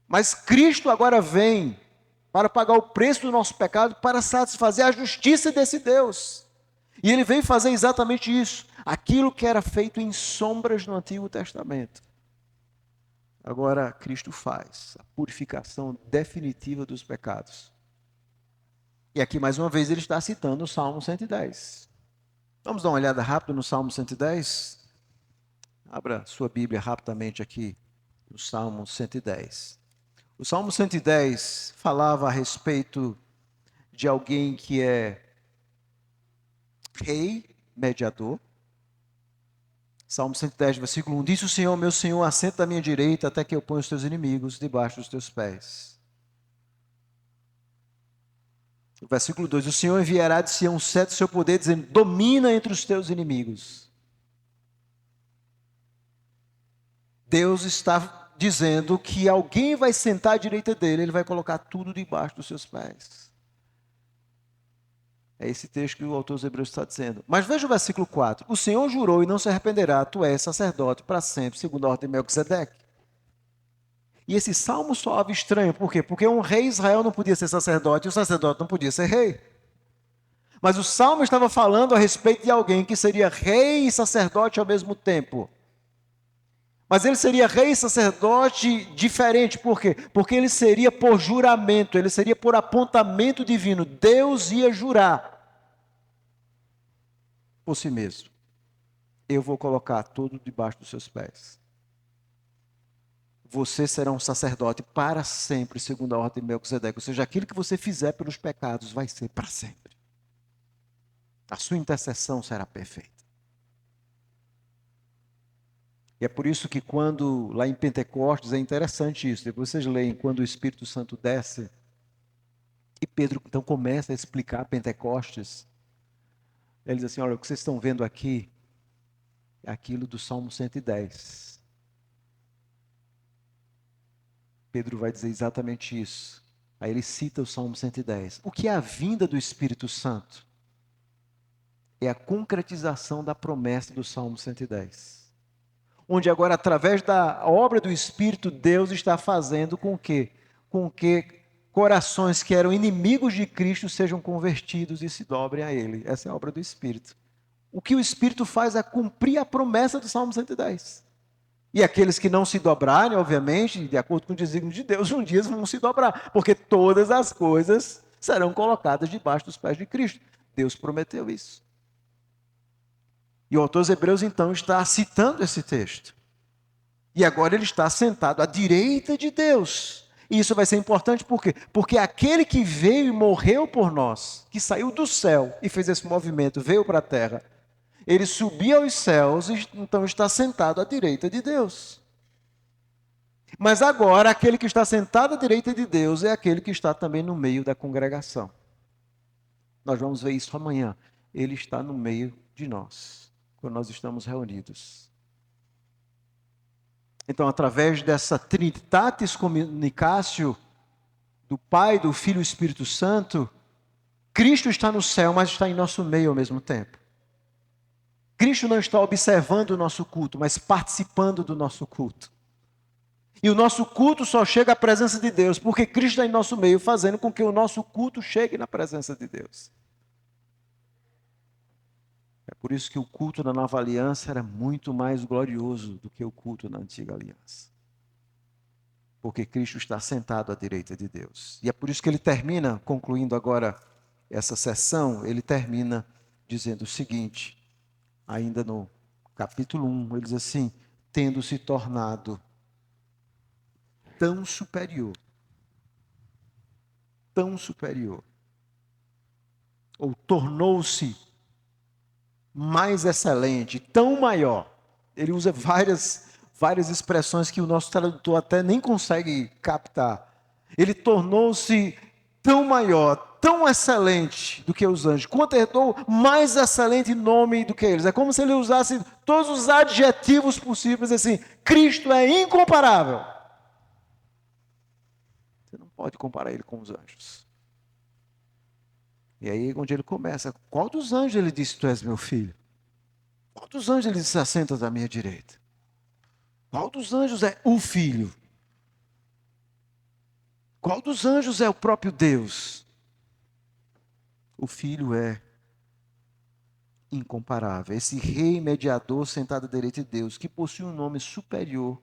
Mas Cristo agora vem para pagar o preço do nosso pecado, para satisfazer a justiça desse Deus. E ele vem fazer exatamente isso. Aquilo que era feito em sombras no Antigo Testamento. Agora Cristo faz a purificação definitiva dos pecados. E aqui, mais uma vez, ele está citando o Salmo 110. Vamos dar uma olhada rápida no Salmo 110? Abra sua Bíblia rapidamente aqui, no Salmo 110. O Salmo 110 falava a respeito de alguém que é rei, mediador. Salmo 110, versículo 1, disse o Senhor, meu Senhor, assenta à minha direita até que eu ponha os teus inimigos debaixo dos teus pés. O versículo 2, o Senhor enviará de Sião um cetro do seu poder, dizendo, domina entre os teus inimigos. Deus está dizendo que alguém vai sentar à direita dele, ele vai colocar tudo debaixo dos seus pés. É esse texto que o autor dos Hebreus está dizendo. Mas veja o versículo 4. O Senhor jurou e não se arrependerá, tu és sacerdote para sempre, segundo a ordem de Melquisedeque. E esse salmo soava estranho, por quê? Porque um rei Israel não podia ser sacerdote e o sacerdote não podia ser rei. Mas o salmo estava falando a respeito de alguém que seria rei e sacerdote ao mesmo tempo. Mas ele seria rei e sacerdote diferente, por quê? Porque ele seria por juramento, ele seria por apontamento divino. Deus ia jurar por si mesmo. Eu vou colocar tudo debaixo dos seus pés. Você será um sacerdote para sempre, segundo a ordem de Melquisedeque. Ou seja, aquilo que você fizer pelos pecados vai ser para sempre. A sua intercessão será perfeita. E é por isso que quando, lá em Pentecostes, é interessante isso. Depois vocês leem, quando o Espírito Santo desce, e Pedro então começa a explicar Pentecostes, ele diz assim, olha, o que vocês estão vendo aqui é aquilo do Salmo 110. Pedro vai dizer exatamente isso. Aí ele cita o Salmo 110. O que é a vinda do Espírito Santo? É a concretização da promessa do Salmo 110. Onde agora, através da obra do Espírito, Deus está fazendo com que corações que eram inimigos de Cristo sejam convertidos e se dobrem a Ele. Essa é a obra do Espírito. O que o Espírito faz é cumprir a promessa do Salmo 110. E aqueles que não se dobrarem, obviamente, de acordo com o desígnio de Deus, um dia vão se dobrar, porque todas as coisas serão colocadas debaixo dos pés de Cristo. Deus prometeu isso. E o autor dos Hebreus, então, está citando esse texto. E agora ele está sentado à direita de Deus. E isso vai ser importante por quê? Porque aquele que veio e morreu por nós, que saiu do céu e fez esse movimento, veio para a terra, ele subiu aos céus e então está sentado à direita de Deus. Mas agora, aquele que está sentado à direita de Deus é aquele que está também no meio da congregação. Nós vamos ver isso amanhã. Ele está no meio de nós, quando nós estamos reunidos. Então, através dessa Trinitatis Communicatio, do Pai, do Filho e do Espírito Santo, Cristo está no céu, mas está em nosso meio ao mesmo tempo. Cristo não está observando o nosso culto, mas participando do nosso culto. E o nosso culto só chega à presença de Deus, porque Cristo está em nosso meio, fazendo com que o nosso culto chegue na presença de Deus. É por isso que o culto da nova aliança era muito mais glorioso do que o culto da antiga aliança. Porque Cristo está sentado à direita de Deus. E é por isso que ele termina, concluindo agora essa sessão, ele termina dizendo o seguinte, ainda no capítulo 1, ele diz assim, tendo se tornado tão superior, ou tornou-se mais excelente, tão maior. Ele usa várias expressões que o nosso tradutor até nem consegue captar. Ele tornou-se tão maior, tão excelente do que os anjos. Quanto herdou mais excelente nome do que eles. É como se ele usasse todos os adjetivos possíveis assim. Cristo é incomparável. Você não pode comparar ele com os anjos. E aí, onde ele começa, qual dos anjos ele disse, tu és meu filho? Qual dos anjos ele disse, assenta à minha direita? Qual dos anjos é o filho? Qual dos anjos é o próprio Deus? O filho é incomparável. Esse rei mediador sentado à direita de Deus, que possui um nome superior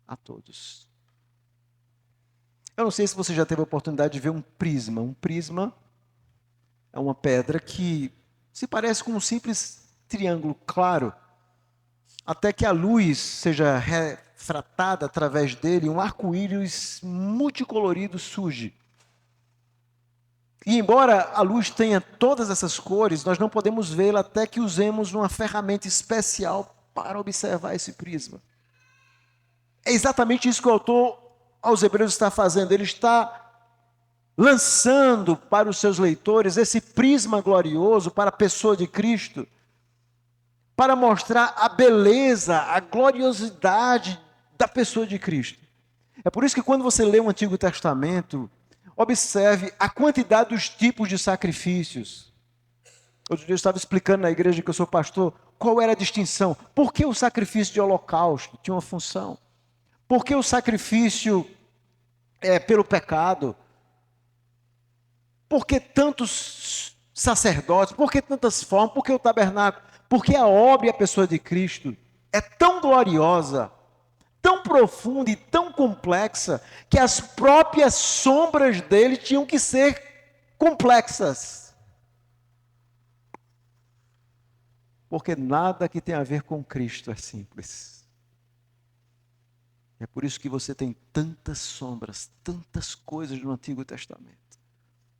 a todos. Eu não sei se você já teve a oportunidade de ver um prisma. Um prisma é uma pedra que se parece com um simples triângulo claro, até que a luz seja refratada através dele, um arco-íris multicolorido surge. E embora a luz tenha todas essas cores, nós não podemos vê-la até que usemos uma ferramenta especial para observar esse prisma. É exatamente isso que o autor aos Hebreus está fazendo. Ele está lançando para os seus leitores esse prisma glorioso para a pessoa de Cristo, para mostrar a beleza, a gloriosidade da pessoa de Cristo. É por isso que quando você lê o Antigo Testamento, observe a quantidade dos tipos de sacrifícios. Outro dia eu estava explicando na igreja que eu sou pastor, qual era a distinção. Por que o sacrifício de holocausto tinha uma função? Por que o sacrifício pelo pecado? Por que tantos sacerdotes? Por que tantas formas? Por que o tabernáculo? Porque a obra e a pessoa de Cristo é tão gloriosa, tão profunda e tão complexa, que as próprias sombras dele tinham que ser complexas. Porque nada que tem a ver com Cristo é simples. É por isso que você tem tantas sombras, tantas coisas no Antigo Testamento.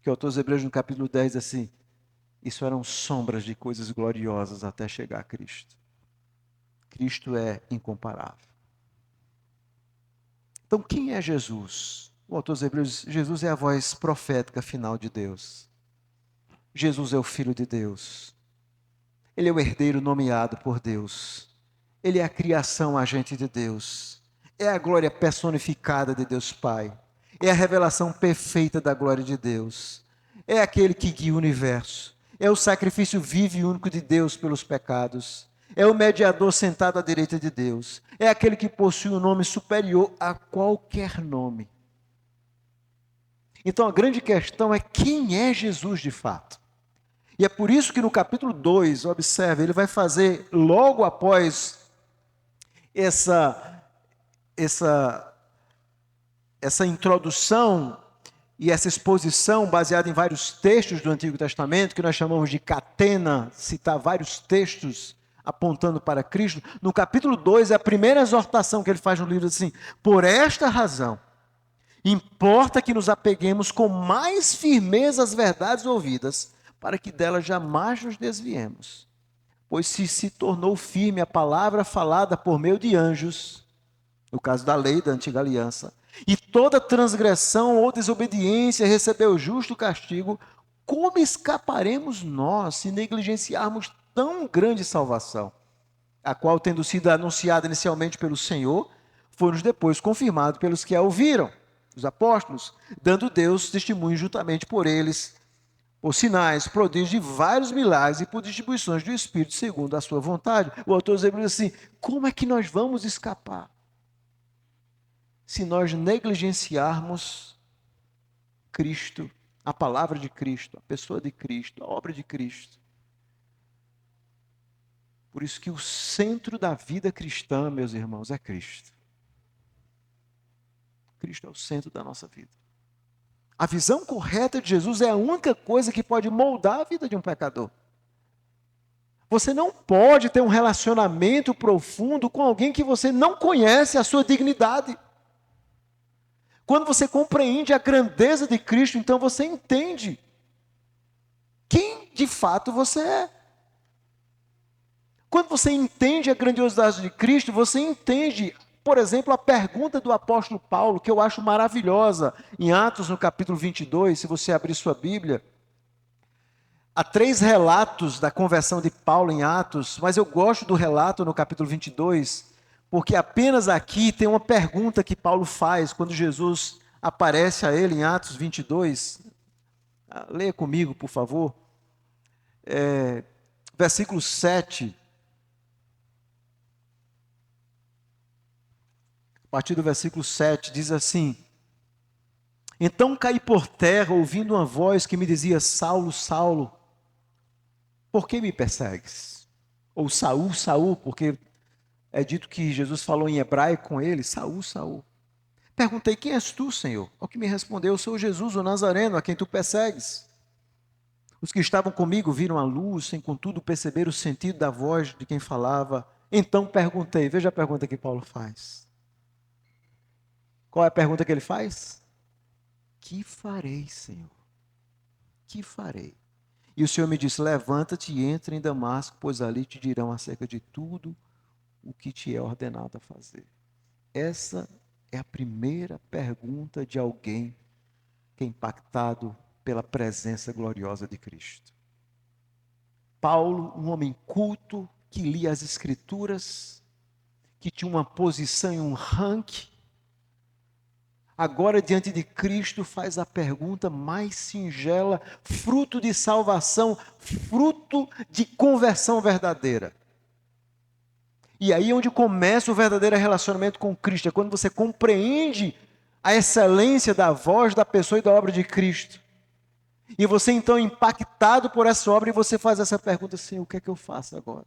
Que o autor dos Hebreus no capítulo 10 diz assim, isso eram sombras de coisas gloriosas até chegar a Cristo. Cristo é incomparável. Então, quem é Jesus? O autor dos Hebreus diz, Jesus é a voz profética final de Deus. Jesus é o Filho de Deus. Ele é o herdeiro nomeado por Deus. Ele é a criação agente de Deus. É a glória personificada de Deus Pai. É a revelação perfeita da glória de Deus. É aquele que guia o universo. É o sacrifício vivo e único de Deus pelos pecados. É o mediador sentado à direita de Deus. É aquele que possui um nome superior a qualquer nome. Então a grande questão é quem é Jesus de fato. E é por isso que no capítulo 2, observe, ele vai fazer logo após essa introdução e essa exposição baseada em vários textos do Antigo Testamento, que nós chamamos de catena, citar vários textos apontando para Cristo. No capítulo 2, é a primeira exortação que ele faz no livro assim: por esta razão, importa que nos apeguemos com mais firmeza às verdades ouvidas, para que delas jamais nos desviemos. Pois se tornou firme a palavra falada por meio de anjos, no caso da lei da antiga aliança, e toda transgressão ou desobediência recebeu justo castigo, como escaparemos nós se negligenciarmos tão grande salvação, a qual, tendo sido anunciada inicialmente pelo Senhor, foi-nos depois confirmado pelos que a ouviram, os apóstolos, dando Deus testemunho juntamente por eles, por sinais, prodígios de vários milagres e por distribuições do Espírito segundo a sua vontade. O autor dos Hebreus diz assim, como é que nós vamos escapar? Se nós negligenciarmos Cristo, a palavra de Cristo, a pessoa de Cristo, a obra de Cristo. Por isso que o centro da vida cristã, meus irmãos, é Cristo. Cristo é o centro da nossa vida. A visão correta de Jesus é a única coisa que pode moldar a vida de um pecador. Você não pode ter um relacionamento profundo com alguém que você não conhece a sua dignidade. Quando você compreende a grandeza de Cristo, então você entende quem de fato você é. Quando você entende a grandiosidade de Cristo, você entende, por exemplo, a pergunta do apóstolo Paulo, que eu acho maravilhosa, em Atos, no capítulo 22, se você abrir sua Bíblia. Há 3 relatos da conversão de Paulo em Atos, mas eu gosto do relato no capítulo 22, porque apenas aqui tem uma pergunta que Paulo faz quando Jesus aparece a ele em Atos 22. Leia comigo, por favor. Versículo 7. A partir do versículo 7, diz assim: então caí por terra, ouvindo uma voz que me dizia, Saulo, Saulo, por que me persegues? Ou Saul, Saul, porque é dito que Jesus falou em hebraico com ele, Saul, Saul. Perguntei: quem és tu, Senhor? Ao que me respondeu: eu sou Jesus, o Nazareno, a quem tu persegues. Os que estavam comigo viram a luz, sem contudo perceber o sentido da voz de quem falava. Então perguntei, veja a pergunta que Paulo faz. Qual é a pergunta que ele faz? Que farei, Senhor? Que farei? E o Senhor me disse: levanta-te e entra em Damasco, pois ali te dirão acerca de tudo o que te é ordenado a fazer. Essa é a primeira pergunta de alguém que é impactado pela presença gloriosa de Cristo. Paulo, um homem culto, que lia as Escrituras, que tinha uma posição e um ranking, agora diante de Cristo faz a pergunta mais singela, fruto de salvação, fruto de conversão verdadeira. E aí é onde começa o verdadeiro relacionamento com Cristo, é quando você compreende a excelência da voz, da pessoa e da obra de Cristo. E você então é impactado por essa obra e você faz essa pergunta assim: o que é que eu faço agora?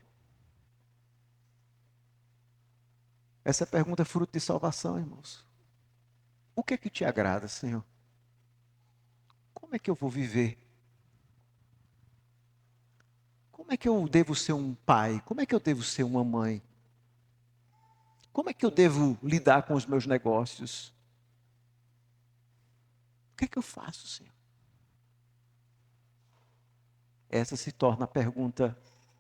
Essa pergunta é fruto de salvação, irmãos. O que é que te agrada, Senhor? Como é que eu vou viver? Como é que eu devo ser um pai? Como é que eu devo ser uma mãe? Como é que eu devo lidar com os meus negócios? O que é que eu faço, Senhor? Essa se torna a pergunta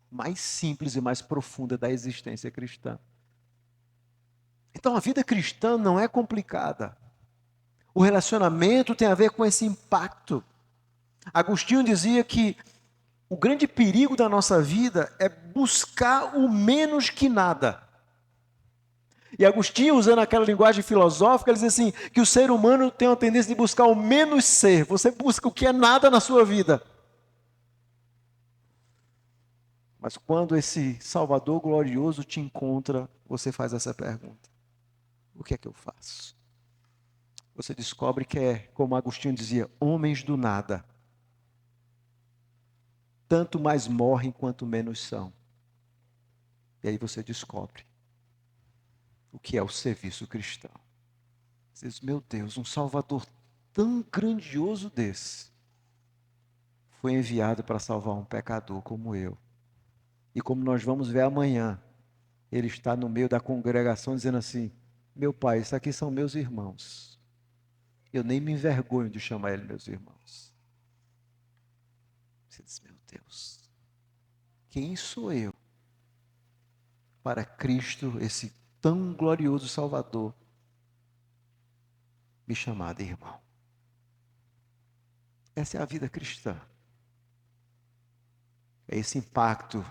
mais simples e mais profunda da existência cristã. Então a vida cristã não é complicada. O relacionamento tem a ver com esse impacto. Agostinho dizia que o grande perigo da nossa vida é buscar o menos que nada. E Agostinho, usando aquela linguagem filosófica, ele diz assim, que o ser humano tem uma tendência de buscar o menos ser. Você busca o que é nada na sua vida. Mas quando esse Salvador glorioso te encontra, você faz essa pergunta: o que é que eu faço? Você descobre que é, como Agostinho dizia, homens do nada. Tanto mais morrem quanto menos são. E aí você descobre o que é o serviço cristão. Você diz: meu Deus, um Salvador tão grandioso desse foi enviado para salvar um pecador como eu. E como nós vamos ver amanhã, ele está no meio da congregação dizendo assim: meu pai, isso aqui são meus irmãos. Eu nem me envergonho de chamar ele meus irmãos. Você diz: meu Deus, quem sou eu para Cristo, esse tão glorioso Salvador, me chamar de irmão? Essa é a vida cristã. É esse impacto,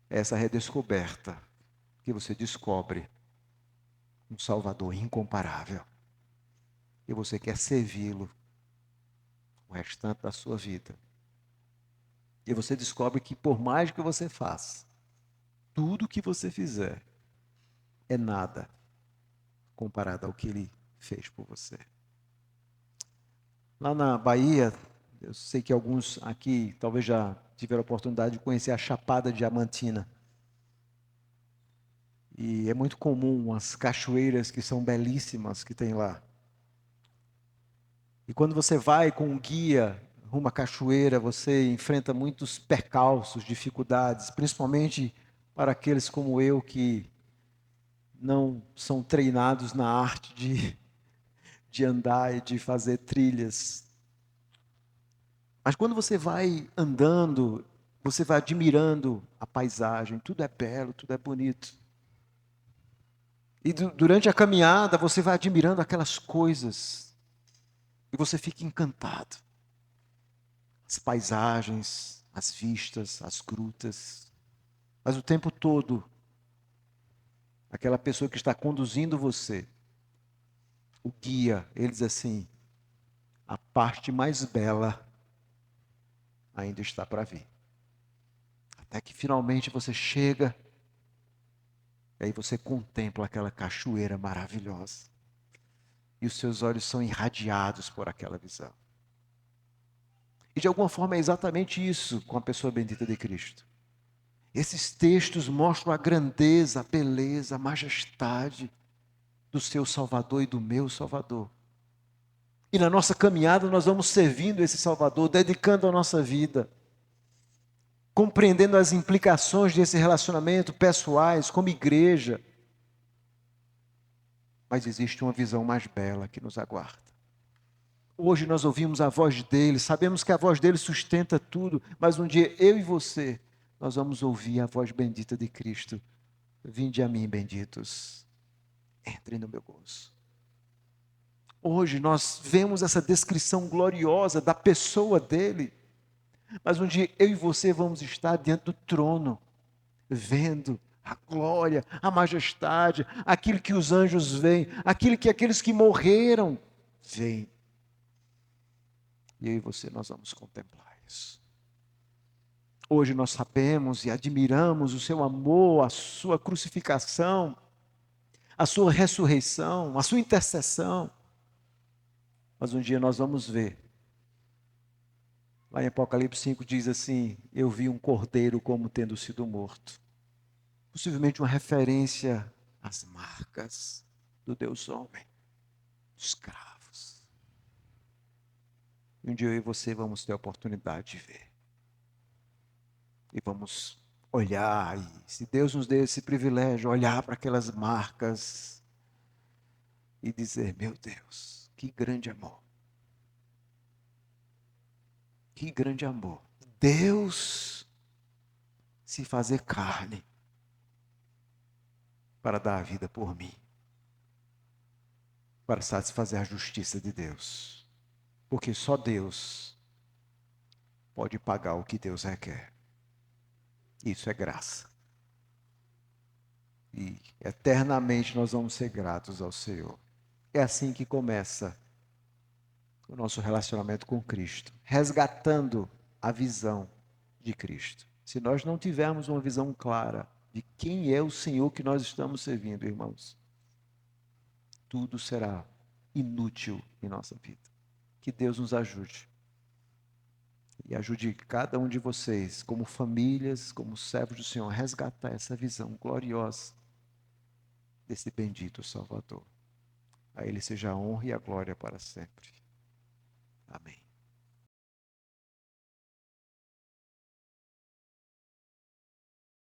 essa redescoberta, que você descobre um Salvador incomparável. E você quer servi-lo o restante da sua vida. E você descobre que por mais que você faça, tudo que você fizer é nada comparado ao que ele fez por você. Lá na Bahia, eu sei que alguns aqui talvez já tiveram a oportunidade de conhecer a Chapada Diamantina. E é muito comum as cachoeiras que são belíssimas que tem lá. E quando você vai com um guia rumo à cachoeira, você enfrenta muitos percalços, dificuldades, principalmente para aqueles como eu que não são treinados na arte de andar e de fazer trilhas. Mas quando você vai andando, você vai admirando a paisagem, tudo é belo, tudo é bonito. E durante a caminhada, você vai admirando aquelas coisas. E você fica encantado. As paisagens, as vistas, as grutas. Mas o tempo todo, aquela pessoa que está conduzindo você, o guia, ele diz assim: a parte mais bela ainda está para vir. Até que finalmente você chega, e aí você contempla aquela cachoeira maravilhosa. E os seus olhos são irradiados por aquela visão. E de alguma forma é exatamente isso com a pessoa bendita de Cristo. Esses textos mostram a grandeza, a beleza, a majestade do seu Salvador e do meu Salvador. E na nossa caminhada nós vamos servindo esse Salvador, dedicando a nossa vida, compreendendo as implicações desse relacionamento pessoais, como igreja. Mas existe uma visão mais bela que nos aguarda. Hoje nós ouvimos a voz dele, sabemos que a voz dele sustenta tudo, mas um dia eu e você, nós vamos ouvir a voz bendita de Cristo. Vinde a mim, benditos, entrem no meu gozo. Hoje nós vemos essa descrição gloriosa da pessoa dele, mas um dia eu e você vamos estar diante do trono, vendo a glória, a majestade, aquilo que os anjos veem, aquilo que aqueles que morreram veem. E eu e você, nós vamos contemplar isso. Hoje nós sabemos e admiramos o seu amor, a sua crucificação, a sua ressurreição, a sua intercessão. Mas um dia nós vamos ver. Lá em Apocalipse 5 diz assim: eu vi um cordeiro como tendo sido morto. Possivelmente uma referência às marcas do Deus homem, dos cravos. E um dia eu e você vamos ter a oportunidade de ver. E vamos olhar, e se Deus nos deu esse privilégio, olhar para aquelas marcas e dizer: meu Deus, que grande amor. Que grande amor. Deus se fazer carne para dar a vida por mim, para satisfazer a justiça de Deus. Porque só Deus pode pagar o que Deus requer. Isso é graça. E eternamente nós vamos ser gratos ao Senhor. É assim que começa o nosso relacionamento com Cristo, resgatando a visão de Cristo. Se nós não tivermos uma visão clara de quem é o Senhor que nós estamos servindo, irmãos, tudo será inútil em nossa vida. Que Deus nos ajude. E ajude cada um de vocês, como famílias, como servos do Senhor, a resgatar essa visão gloriosa desse bendito Salvador. A Ele seja a honra e a glória para sempre. Amém.